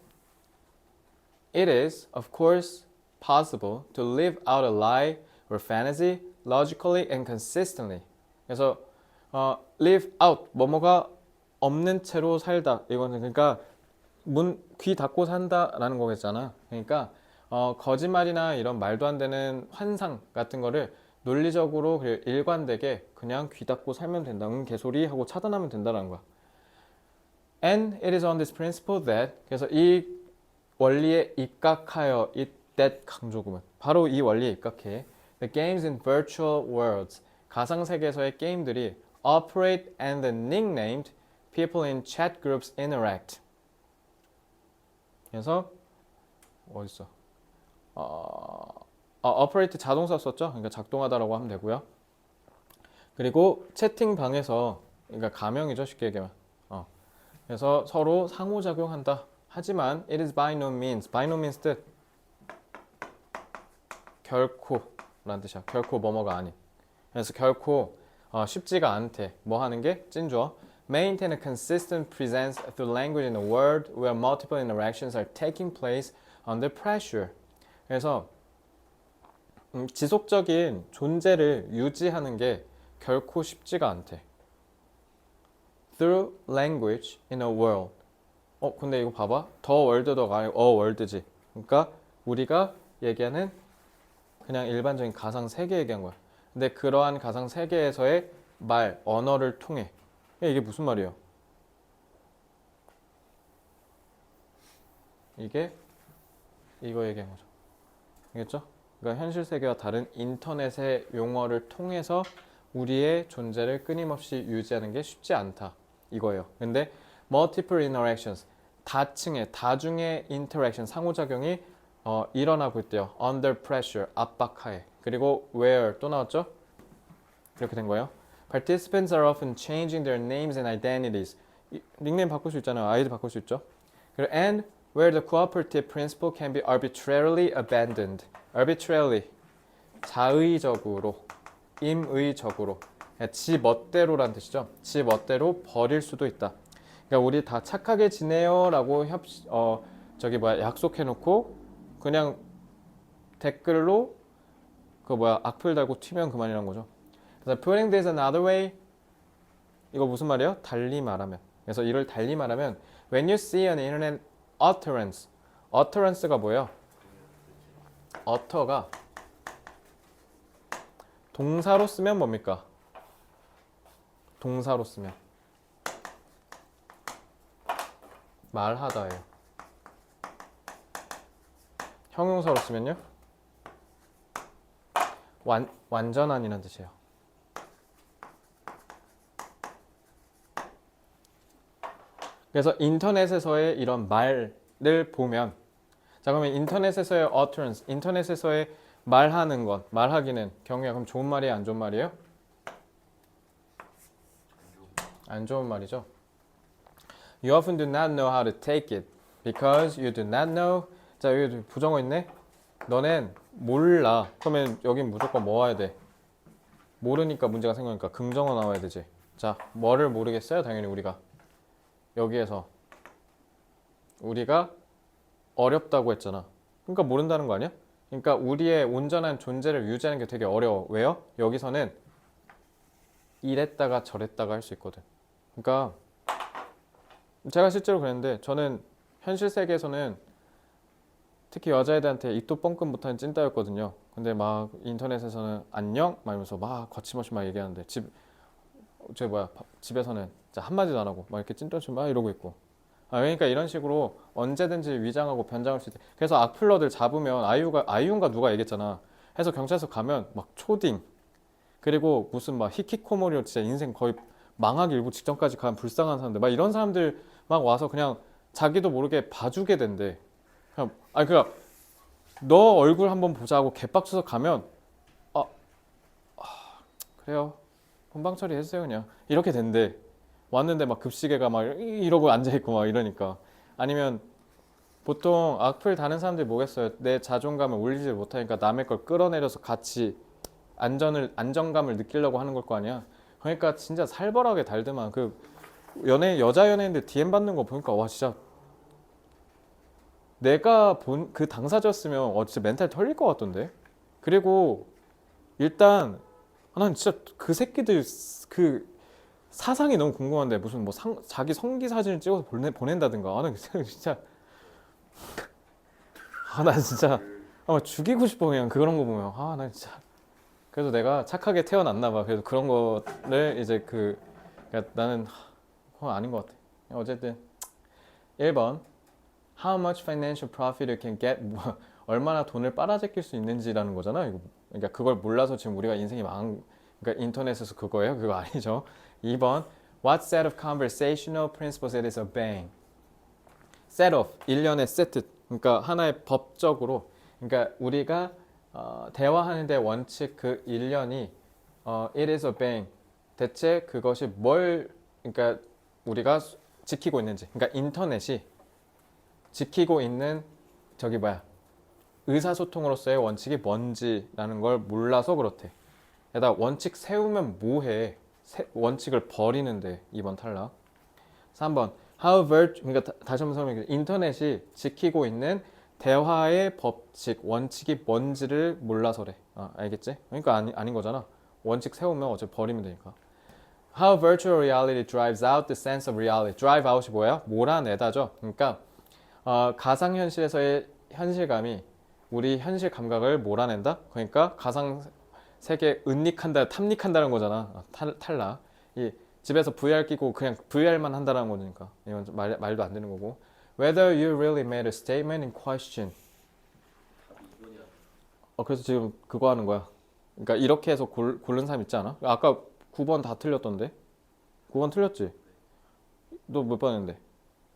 It is, of course, possible to live out a lie or fantasy logically and consistently. 그래서 live out 뭐뭐가 없는 채로 살다. 이거는 그러니까 귀 닫고 산다라는 거겠잖아. 그러니까 거짓말이나 이런 말도 안 되는 환상 같은 거를 논리적으로 그리고 일관되게 그냥 귀 닫고 살면 된다. 개소리 하고 차단하면 된다는 거야. And it is on this principle that 그래서 이 원리에 입각하여 that 강조구문 바로 이 원리에 입각해 the games in virtual worlds 가상 세계에서의 게임들이 operate and the nicknamed people in chat groups interact. 그래서 어딨어? operate 자동사 썼죠? 그러니까 작동하다라고 하면 되고요. 그리고 채팅방에서 그러니까 가명이죠, 쉽게 얘기하면. 그래서 서로 상호작용한다. 하지만 it is by no means 뜻 결코라는 뜻이야. 결코 뭐뭐가 아닌. 그래서 결코 쉽지가 않대. 뭐 하는 게 찐주어. Maintain a consistent presence through language in a world where multiple interactions are taking place under pressure. 그래서 지속적인 존재를 유지하는 게 결코 쉽지가 않대. Through language in a world. 근데 이거 봐봐. 더 월드도가 아니고 월드지. 그러니까 우리가 얘기하는 그냥 일반적인 가상 세계 얘기한 거야. 근데 그러한 가상 세계에서의 말, 언어를 통해 이게 무슨 말이에요? 이게 이거 얘기한 거죠. 알겠죠? 그러니까 현실 세계와 다른 인터넷의 용어를 통해서 우리의 존재를 끊임없이 유지하는 게 쉽지 않다. 이거예요. 근데 multiple interactions 다중의 interaction 상호작용이 일어나고 있대요. under pressure 압박하에. 그리고 where 또 나왔죠? 이렇게 된 거예요. Participants are often changing their names and identities. 닉네임 바꿀 수 있잖아요. 아이디 바꿀 수 있죠. 그리고 and where the cooperative principle can be arbitrarily abandoned. arbitrarily 자의적으로, 임의적으로, 지 멋대로란 뜻이죠. 지 멋대로 버릴 수도 있다. 그러니까 우리 다 착하게 지내요라고 약속해놓고 그냥 댓글로 악플 달고 튀면 그만이란 거죠. 그래서 putting this another way 이거 무슨 말이에요? 달리 말하면. 그래서 이를 달리 말하면 when you see an internet utterance가 뭐예요? utter가 동사로 쓰면 뭡니까? 동사로 쓰면 말하다예요. 형용사로 쓰면요? 완전한이라는 뜻이에요. 그래서 인터넷에서의 이런 말을 보면 자 그러면 인터넷에서의 utterance, 인터넷에서의 말하는 것, 말하기는 경우야 그럼 좋은 말이에요? 안 좋은 말이에요? 안 좋은 말이죠. You often do not know how to take it because you do not know. 자 여기 부정어 있네. 너넨 몰라. 그러면 여긴 무조건 뭐 와야 돼? 모르니까 문제가 생기니까 긍정어 나와야 되지. 자 뭐를 모르겠어요? 당연히 우리가 여기에서 우리가 어렵다고 했잖아. 그러니까 모른다는 거 아니야? 그러니까 우리의 온전한 존재를 유지하는 게 되게 어려워. 왜요? 여기서는 이랬다가 저랬다가 할 수 있거든. 그러니까 제가 실제로 그랬는데 저는 현실 세계에서는 특히 여자애들한테 입도 뻥끗 못하는 찐따였거든요. 근데 막 인터넷에서는 안녕? 막 이러면서 막 거침없이 막 얘기하는데 집에서는 진짜 한마디도 안 하고 막 이렇게 찐따처럼 막 이러고 있고. 그러니까 이런 식으로 언제든지 위장하고 변장할 수 있대. 그래서 악플러들 잡으면 아이유가 누가 얘기했잖아. 해서 경찰서 가면 막 초딩 그리고 무슨 막 히키코모리로 진짜 인생 거의 망하기 일부 직전까지 간 불쌍한 사람들 막 이런 사람들 막 와서 그냥 자기도 모르게 봐주게 된대. 그냥 너 얼굴 한번 보자고 개빡쳐서 가면 그래요 본방 처리했어요 그냥 이렇게 된대. 왔는데 막 급식에가 막 이러고 앉아있고 막 이러니까. 아니면 보통 악플 다는 사람들이 뭐겠어요? 내 자존감을 올리지 못하니까 남의 걸 끌어내려서 같이 안정감을 느끼려고 하는 걸 거 아니야. 그러니까 진짜 살벌하게 달더만. 여자 연예인들 DM 받는 거 보니까 와 진짜 내가 본 그 당사자였으면 진짜 멘탈 털릴 것 같던데. 그리고 일단 난 진짜 그 새끼들 그 사상이 너무 궁금한데 무슨 뭐 자기 성기 사진을 찍어서 보낸다든가. 난 진짜 난 진짜 죽이고 싶어 그냥 그런 거 보면. 난 진짜 그래서 내가 착하게 태어났나 봐. 그래서 그런 거를 이제 그러니까 나는 그건 아닌 것 같아. 어쨌든 1번 How much financial profit you can get 얼마나 돈을 빨아제낄 수 있는지라는 거잖아. 이거 그러니까 그걸 몰라서 지금 우리가 인생이 망한 그러니까 인터넷에서 그거예요? 그거 아니죠. 2번 What set of conversational principles it is obeying? set of 일련의 세트 그러니까 하나의 법적으로 그러니까 우리가 대화하는데 원칙 그 일련이 it is obeying 대체 그것이 뭘 그러니까 우리가 지키고 있는지 그러니까 인터넷이 지키고 있는 저기 뭐야 의사소통으로서의 원칙이 뭔지라는 걸 몰라서 그렇대. 게다가 원칙 세우면 뭐해? 원칙을 버리는데 2번 탈락. 3번 그러니까 다시 한번 설명해. 인터넷이 지키고 있는 대화의 법칙, 원칙이 뭔지를 몰라서래. 알겠지? 그러니까 아닌 거잖아. 원칙 세우면 어차피 버리면 되니까. How virtual reality drives out the sense of reality. drive out이 뭐야? 몰아내다죠. 그러니까 가상현실에서의 현실감이 우리 현실 감각을 몰아낸다? 그러니까 가상 세계 은닉한다, 탐닉한다는 거잖아. 탈락. 이 집에서 VR 끼고 그냥 VR만 한다는 거니까 이건 말도 안 되는 거고. Whether you really made a statement in question. 그래서 지금 그거 하는 거야. 그러니까 이렇게 해서 고른 사람 있지 않아? 아까 9번 다 틀렸던데? 9번 틀렸지? 너 몇 번 했는데?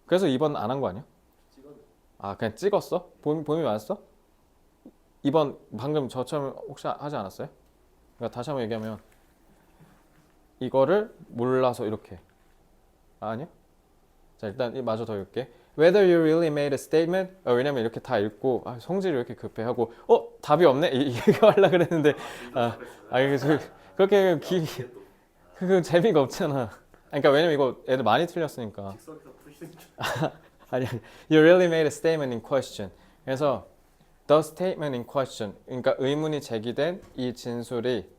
그래서 2번 안 한 거 아니야? 그냥 찍었어? 봄이 맞았어? 2번 방금 저처럼 혹시 하지 않았어요? 그러니까 다시 한번 얘기하면 이거를 몰라서 이렇게 아니야? 자 일단 마저 더 읽게. Whether you really made a statement 왜냐면 이렇게 다 읽고 성질이 왜 이렇게 급해 하고 답이 없네? 이거 하려고 그랬는데 그렇게 그 재미가 없잖아. 그러니까 왜냐면 이거 애들 많이 틀렸으니까. 아니, you really made a statement in question. 그래서 the statement in question, 그러니까 의문이 제기된 이 진술이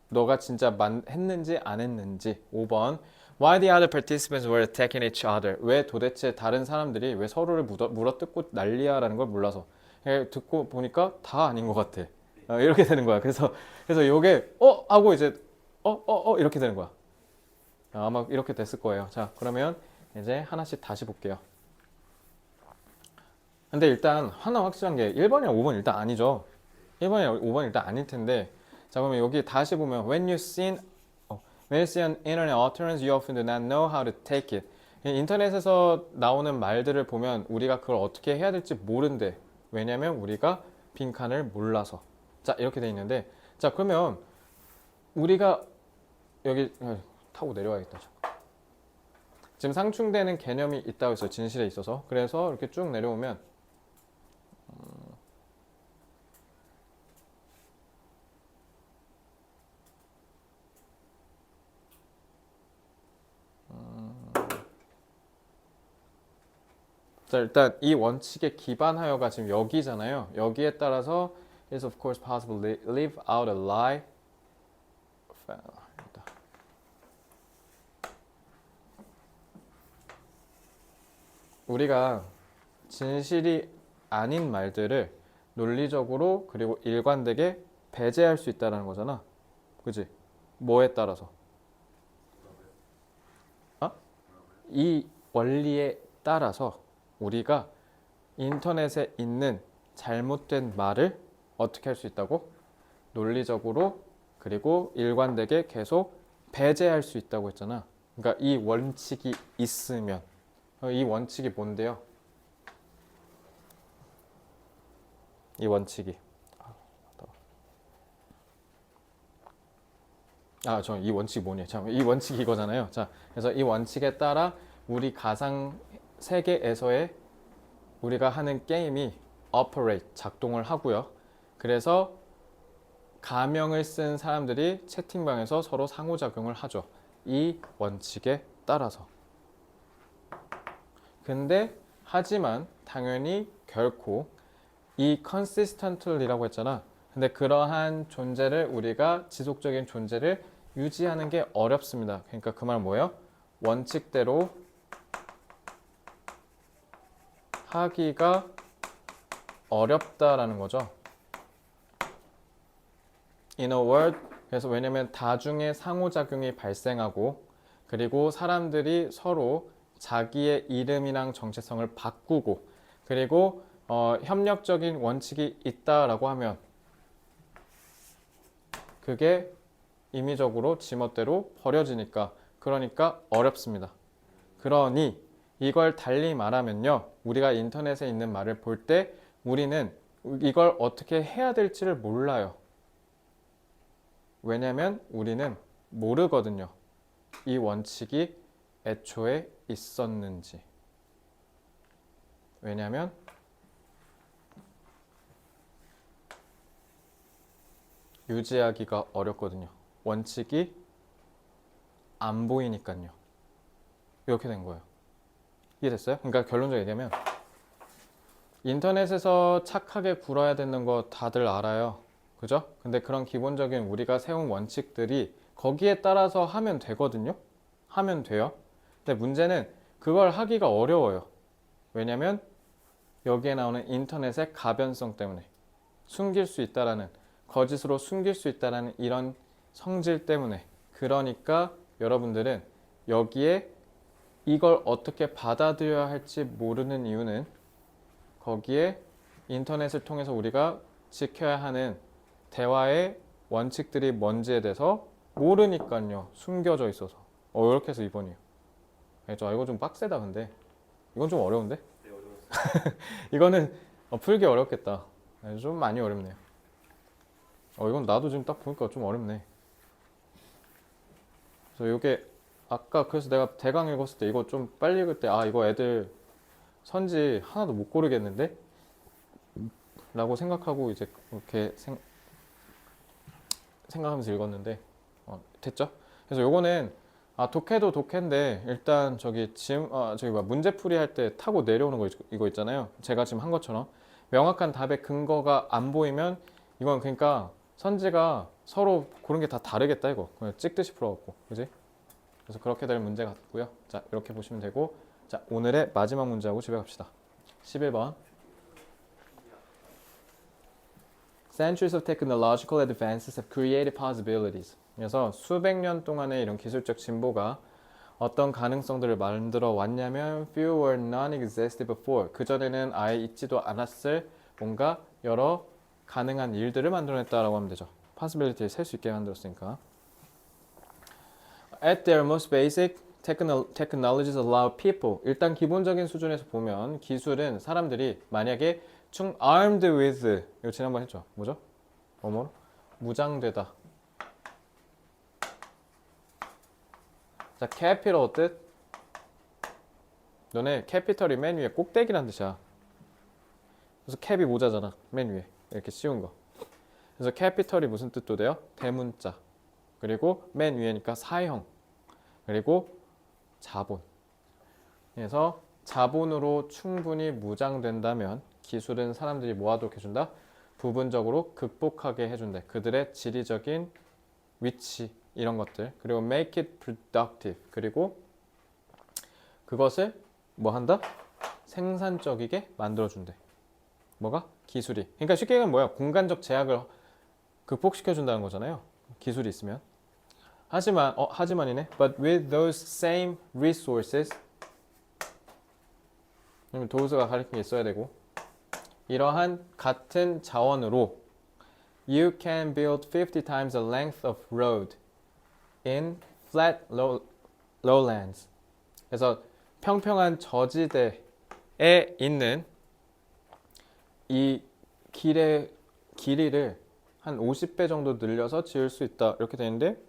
너가 진짜 했는지 안 했는지. 5번 Why the other participants were attacking each other? 왜 도대체 다른 사람들이 왜 서로를 물어뜯고 난리야라는 걸 몰라서. 듣고 보니까 다 아닌 것 같아. 이렇게 되는 거야. 그래서 요게 하고 이제 이렇게 되는 거야. 아마 이렇게 됐을 거예요. 자 그러면 이제 하나씩 다시 볼게요. 근데 일단 하나 확실한 게 1번이랑 5번 일단 아니죠. 1번이랑 5번 일단 아닐 텐데. 자 그러면 여기 다시 보면 when you see an internet utterance you often do not know how to take it. 인터넷에서 나오는 말들을 보면 우리가 그걸 어떻게 해야 될지 모른대. 왜냐면 우리가 빈칸을 몰라서. 자 이렇게 돼 있는데 자 그러면 우리가 여기 타고 내려와야겠다. 지금 상충되는 개념이 있다고 했어요. 진실에 있어서. 그래서 이렇게 쭉 내려오면 자 일단 이 원칙에 기반하여가 지금 여기잖아요. 여기에 따라서 is of course possible leave out a lie. 우리가 진실이 아닌 말들을 논리적으로 그리고 일관되게 배제할 수 있다는 거잖아. 그지? 뭐에 따라서? 이 원리에 따라서 우리가 인터넷에 있는 잘못된 말을 어떻게 할 수 있다고? 논리적으로 그리고 일관되게 계속 배제할 수 있다고 했잖아. 그러니까 이 원칙이 있으면 이 원칙이 뭔데요? 이 원칙이 이 원칙이 뭐냐? 자, 이 원칙이 이거잖아요. 자, 그래서 이 원칙에 따라 우리 가상 세계에서의 우리가 하는 게임이 operate 작동을 하고요. 그래서 가명을 쓴 사람들이 채팅방에서 서로 상호작용을 하죠. 이 원칙에 따라서. 근데 하지만 당연히 결코 이 consistently라고 했잖아. 근데 그러한 존재를 우리가 지속적인 존재를 유지하는 게 어렵습니다. 그러니까 그 말 뭐예요? 원칙대로 하기가 어렵다라는 거죠. In a word, 그래서 왜냐면 다중의 상호작용이 발생하고 그리고 사람들이 서로 자기의 이름이랑 정체성을 바꾸고 그리고 협력적인 원칙이 있다라고 하면 그게 임의적으로 지멋대로 버려지니까 그러니까 어렵습니다. 그러니 이걸 달리 말하면요. 우리가 인터넷에 있는 말을 볼 때 우리는 이걸 어떻게 해야 될지를 몰라요. 왜냐면 우리는 모르거든요. 이 원칙이 애초에 있었는지. 왜냐면 유지하기가 어렵거든요. 원칙이 안 보이니까요. 이렇게 된 거예요. 이해됐어요? 그러니까 결론적으로 얘기하면 인터넷에서 착하게 굴어야 되는 거 다들 알아요. 그죠? 근데 그런 기본적인 우리가 세운 원칙들이 거기에 따라서 하면 되거든요. 하면 돼요. 근데 문제는 그걸 하기가 어려워요. 왜냐면 여기에 나오는 인터넷의 가변성 때문에 숨길 수 있다라는 거짓으로 숨길 수 있다라는 이런 성질 때문에 그러니까 여러분들은 여기에 이걸 어떻게 받아들여야 할지 모르는 이유는 거기에 인터넷을 통해서 우리가 지켜야 하는 대화의 원칙들이 뭔지에 대해서 모르니까요. 숨겨져 있어서. 이렇게 해서 2번이에요. 알겠죠? 이거 좀 빡세다 근데. 이건 좀 어려운데? 네, 어려웠어요. 이거는 풀기 어렵겠다. 좀 많이 어렵네요. 이건 나도 지금 딱 보니까 좀 어렵네. 그래서 이게 아까 그래서 내가 대강 읽었을 때 이거 좀 빨리 읽을 때 이거 애들 선지 하나도 못 고르겠는데? 라고 생각하고 이제 이렇게 생각하면서 읽었는데 됐죠? 그래서 요거는 독해도 독해인데 일단 문제풀이 할 때 타고 내려오는 거 이거 있잖아요. 제가 지금 한 것처럼 명확한 답의 근거가 안 보이면 이건 그러니까 선지가 서로 고른 게 다 다르겠다 이거. 그냥 찍듯이 풀어갖고 그지? 그래서 그렇게 될 문제 같고요. 자 이렇게 보시면 되고 자 오늘의 마지막 문제하고 집에 갑시다. 11번 Centuries of technological advances have created possibilities. 그래서 수백 년 동안의 이런 기술적 진보가 어떤 가능성들을 만들어 왔냐면 few or none existed before. 그전에는 아예 있지도 않았을 뭔가 여러 가능한 일들을 만들어냈다라고 하면 되죠. possibility를 셀 수 있게 만들었으니까. At their most basic, technologies allow people. 일단 기본적인 수준에서 보면 기술은 사람들이 만약에 armed with 이거 지난번 했죠. 뭐죠? 뭐뭐? 무장되다. 자, capital 뜻. 너네 캐피털이 맨 위에 꼭대기란 뜻이야. 그래서 캡이 모자잖아. 맨 위에 이렇게 씌운 거. 그래서 캐피털이 무슨 뜻도 돼요? 대문자. 그리고 맨 위에니까 사형. 그리고 자본. 그래서 자본으로 충분히 무장된다면 기술은 사람들이 뭐하도록 해준다? 부분적으로 극복하게 해준대. 그들의 지리적인 위치 이런 것들. 그리고 make it productive. 그리고 그것을 뭐 한다? 생산적이게 만들어준대. 뭐가? 기술이. 그러니까 쉽게 얘기하면 뭐야? 공간적 제약을 극복시켜준다는 거잖아요. 기술이 있으면. 하지만이네. But with those same resources. 그러면 thos가 가리킨 게 있어야 되고. 이러한 같은 자원으로 you can build 50 times the length of road in flat lowlands. 그래서 평평한 저지대에 있는 이 길이를 한 50배 정도 늘려서 지을 수 있다. 이렇게 되는데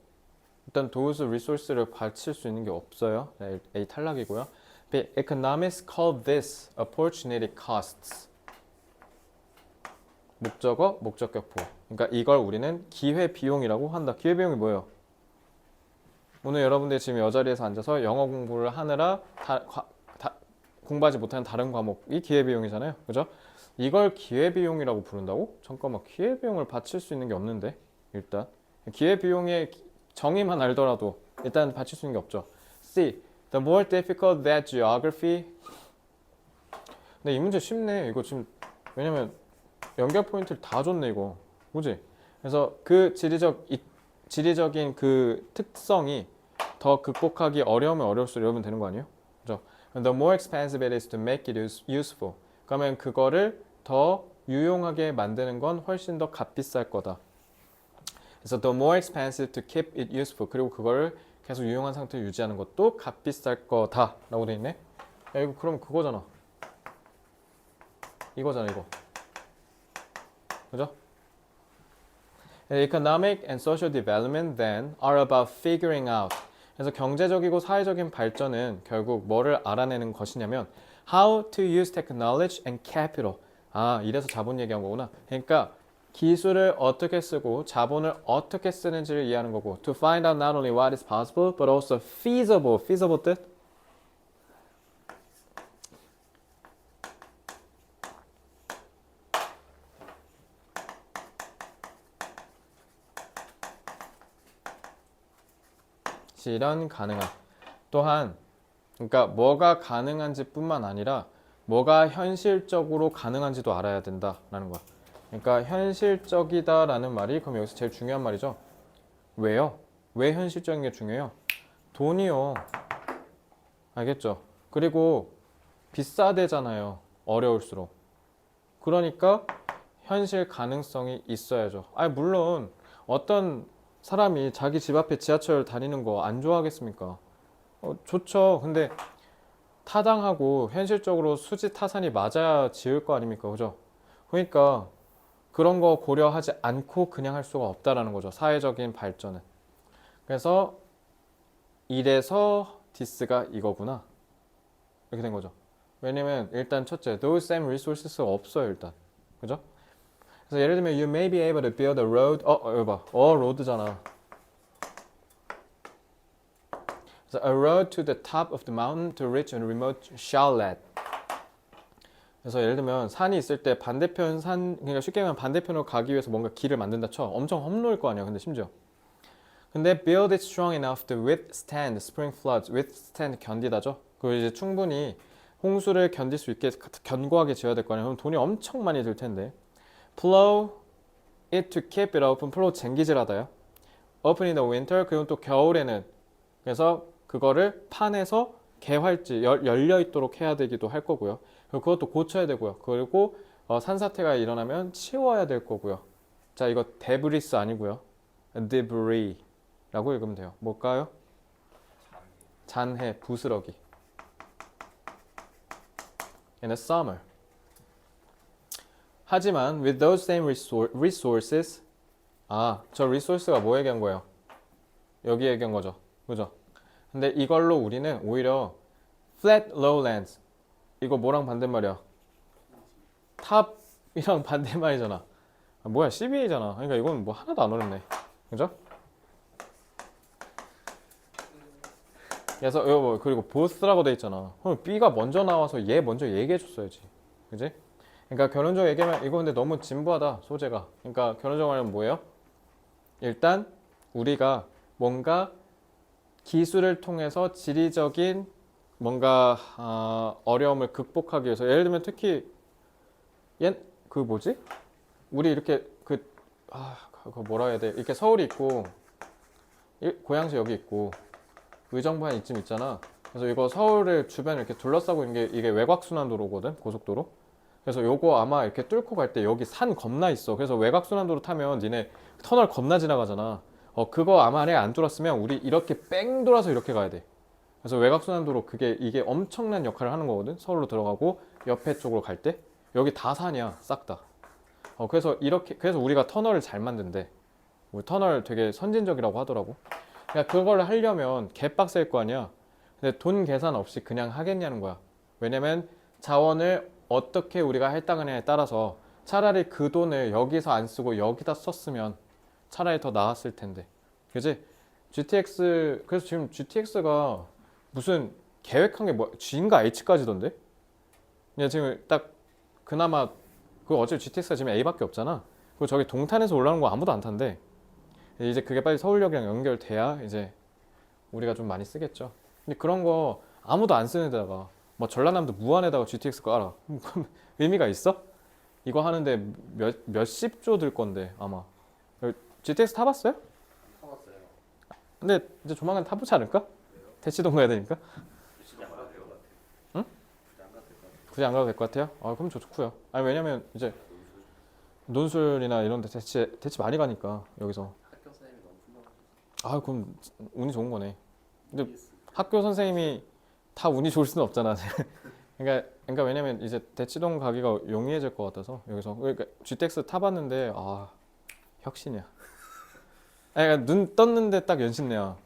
일단 those resource를 받칠 수 있는 게 없어요. A 탈락이고요. The economists call this opportunity costs. 목적어, 목적격보. 그러니까 이걸 우리는 기회비용이라고 한다. 기회비용이 뭐예요? 오늘 여러분들 지금 이 자리에서 앉아서 영어 공부를 하느라 공부하지 못하는 다른 과목이 기회비용이잖아요. 그죠? 이걸 기회비용이라고 부른다고? 잠깐만, 기회비용을 바칠 수 있는 게 없는데 일단 기회비용의 정의만 알더라도 일단 바칠 수 있는 게 없죠. C. The more difficult that geography. 근데 이 문제 쉽네. 이거 지금 왜냐면 연결 포인트를 다 줬네 이거. 그지? 그래서 그 지리적인 그 특성이 더 극복하기 어려우면 어려울수록 이러면 되는 거 아니에요? 그죠? The more expensive it is to make it useful. 그러면 그거를 더 유용하게 만드는 건 훨씬 더 값비쌀 거다. 그래서 the more expensive to keep it useful. 그리고 그거를 계속 유용한 상태로 유지하는 것도 값비쌀 거다 라고 돼 있네. 야 이거 그럼 그거잖아. 이거잖아 이거. 그죠? Economic and social development then are about figuring out. 그래서 경제적이고 사회적인 발전은 결국 뭐를 알아내는 것이냐면 how to use technology and capital. 아, 이래서 자본 얘기한 거구나. 그러니까 기술을 어떻게 쓰고 자본을 어떻게 쓰는지를 이해하는 거고 to find out not only what is possible but also feasible. feasible 뜻? 실현 가능한. 또한 그러니까 뭐가 가능한지 뿐만 아니라 뭐가 현실적으로 가능한지도 알아야 된다라는 거야. 그러니까 현실적이다라는 말이 그럼 여기서 제일 중요한 말이죠. 왜요? 왜 현실적인 게 중요해요? 돈이요. 알겠죠? 그리고 비싸대잖아요. 어려울수록. 그러니까 현실 가능성이 있어야죠. 아니 물론 어떤 사람이 자기 집 앞에 지하철 다니는 거 안 좋아하겠습니까? 좋죠. 근데 타당하고 현실적으로 수지 타산이 맞아야 지을 거 아닙니까? 그죠? 그러니까 그런 거 고려하지 않고 그냥 할 수가 없다라는 거죠. 사회적인 발전은. 그래서 이래서 디스가 이거구나. 이렇게 된 거죠. 왜냐면 일단 첫째, those same resources가 없어요 일단. 그죠? 그래서 예를 들면 you may be able to build a road. 여기 봐. road잖아. 그래서 a road to the top of the mountain to reach a remote chalet. 그래서 예를 들면 산이 있을 때 반대편 산, 그러니까 쉽게 말하면 반대편으로 가기 위해서 뭔가 길을 만든다 쳐. 엄청 험로일 거 아니야. 근데 심지어. 근데 build it strong enough to withstand spring floods. withstand 견디다죠. 그리고 이제 충분히 홍수를 견딜 수 있게 견고하게 지어야 될 거 아니야. 그럼 돈이 엄청 많이 들 텐데. plow it to keep it open. plow 쟁기질하다요. open in the winter. 그리고 또 겨울에는 그래서 그거를 판에서 개활지 열려 있도록 해야 되기도 할 거고요. 그리고 그것도 고쳐야 되고요. 그리고 산사태가 일어나면 치워야 될 거고요. 자, 이거 데브리스 아니고요. debris라고 읽으면 돼요. 뭘까요? 잔해, 부스러기. In the summer. 하지만 with those same resources. 저 resource가 뭐 얘기한 거예요? 여기 얘기한 거죠. 그죠? 근데 이걸로 우리는 오히려 flat lowlands. 이거 뭐랑 반대말이야? 탑이랑 반대말이잖아. 뭐야, CBA잖아. 그러니까 이건 뭐 하나도 안 어렵네. 그죠? 그래서 이거 그리고 both라고 돼 있잖아. 그럼 B가 먼저 나와서 얘 먼저 얘기해 줬어야지. 그지? 그러니까 결론적으로 얘기하면 이거 근데 너무 진부하다, 소재가. 그러니까 결론적으로 말하면 뭐예요? 일단 우리가 뭔가 기술을 통해서 지리적인 뭔가 어려움을 극복하기 위해서, 예를 들면 특히 그 뭐지? 우리 이렇게 그거 뭐라 해야 돼? 이렇게 서울이 있고 고양시 여기 있고 의정부 한 이쯤 있잖아. 그래서 이거 서울을 주변을 이렇게 둘러싸고 있는 게 이게 외곽순환도로거든, 고속도로. 그래서 요거 아마 이렇게 뚫고 갈 때 여기 산 겁나 있어. 그래서 외곽순환도로 타면 니네 터널 겁나 지나가잖아. 그거 아마 안에 안 뚫었으면 우리 이렇게 뺑 돌아서 이렇게 가야 돼. 그래서 외곽순환도로 이게 엄청난 역할을 하는 거거든. 서울로 들어가고 옆에 쪽으로 갈 때 여기 다 산이야, 싹 다. 그래서 우리가 터널을 잘 만든대. 우리 터널 되게 선진적이라고 하더라고. 그러니까 그걸 하려면 개빡셀 거 아니야. 근데 돈 계산 없이 그냥 하겠냐는 거야. 왜냐면 자원을 어떻게 우리가 할당하냐에 따라서 차라리 그 돈을 여기서 안 쓰고 여기다 썼으면 차라리 더 나았을 텐데. 그지? GTX, 그래서 지금 GTX가 무슨 계획한 게 뭐 G인가 H까지던데? 그냥 지금 딱 그나마 그 어차피 GTX가 지금 A밖에 없잖아. 그리고 저기 동탄에서 올라오는 거 아무도 안 탄대. 이제 그게 빨리 서울역이랑 연결돼야 이제 우리가 좀 많이 쓰겠죠. 근데 그런 거 아무도 안 쓰는 데다가 뭐 전라남도 무안에다가 GTX 깔아. 그럼 의미가 있어? 이거 하는데 몇십 조 들 건데 아마. GTX 타봤어요? 타봤어요. 근데 이제 조만간 타보지 않을까? 대치동 가야 되니까. 굳이 안 가도 될 것 같아요. 응? 굳이 안 가도 될 것 같아요. 굳이 안 가도 될 것 같아요? 아 그럼 좋고요. 아니 왜냐면 이제 논술이나 이런 데 대치 많이 가니까 여기서. 학교 선생님이 너무 훌륭하셔서. 아 그럼 운이 좋은 거네. 근데 학교 선생님이 다 운이 좋을 수는 없잖아. 그러니까 왜냐면 이제 대치동 가기가 용이해질 것 같아서 여기서 그러니까 GTX 타봤는데 아 혁신이야. 아니, 그러니까 눈 떴는데 딱 연신내야.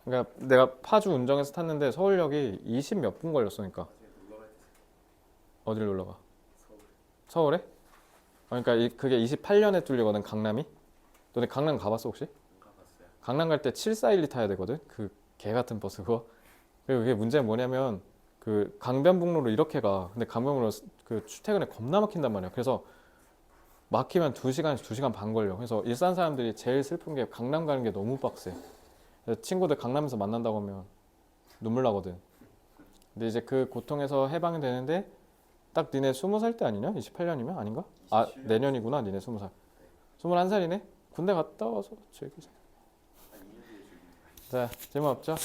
그러니까 내가 파주 운정에서 탔는데 서울역이 20 몇 분 걸렸어. 그러니까 놀러 갈 때 어디를 놀러 가? 서울 서울에? 그러니까 그게 28년에 뚫리거든 강남이. 너네 강남 가봤어 혹시? 안 가봤어요. 강남 갈 때 7412 타야 되거든. 그 개 같은 버스 그거. 그리고 그게 문제는 뭐냐면 그 강변북로로 이렇게 가. 근데 강변북로 그 출퇴근에 겁나 막힌단 말이야. 그래서 막히면 2시간에서 2시간 반 걸려. 그래서 일산 사람들이 제일 슬픈 게 강남 가는 게 너무 빡세. 그래서 친구들 강남에서 만난다고 하면 눈물 나거든. 근데 이제 그 고통에서 해방이 되는데 딱 니네 20살 때 아니냐? 28년이면 아닌가? 아 27년. 내년이구나. 니네 20살. 21살이네? 군대 갔다 와서 즐기자. 한 2년 뒤에 즐기는 자, 질문 없죠?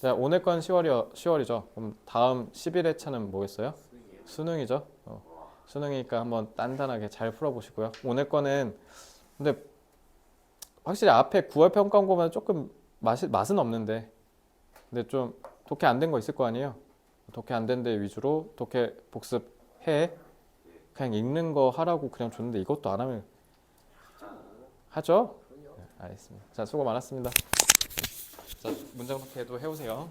자, 오늘 건 10월이죠. 그럼 다음 11회차는 뭐겠어요? 수능이에요. 수능이죠. 수능이니까 한번 단단하게 잘 풀어보시고요. 오늘 거는 근데 확실히 앞에 9월 평가원 보면 조금 맛은 없는데 근데 좀 독해 안 된 거 있을 거 아니에요? 독해 안 된 데 위주로 독해 복습해 그냥 읽는 거 하라고 그냥 줬는데 이것도 안 하면 하죠? 그럼요. 네, 알겠습니다. 자, 수고 많았습니다. 자, 문장 독해도 해오세요.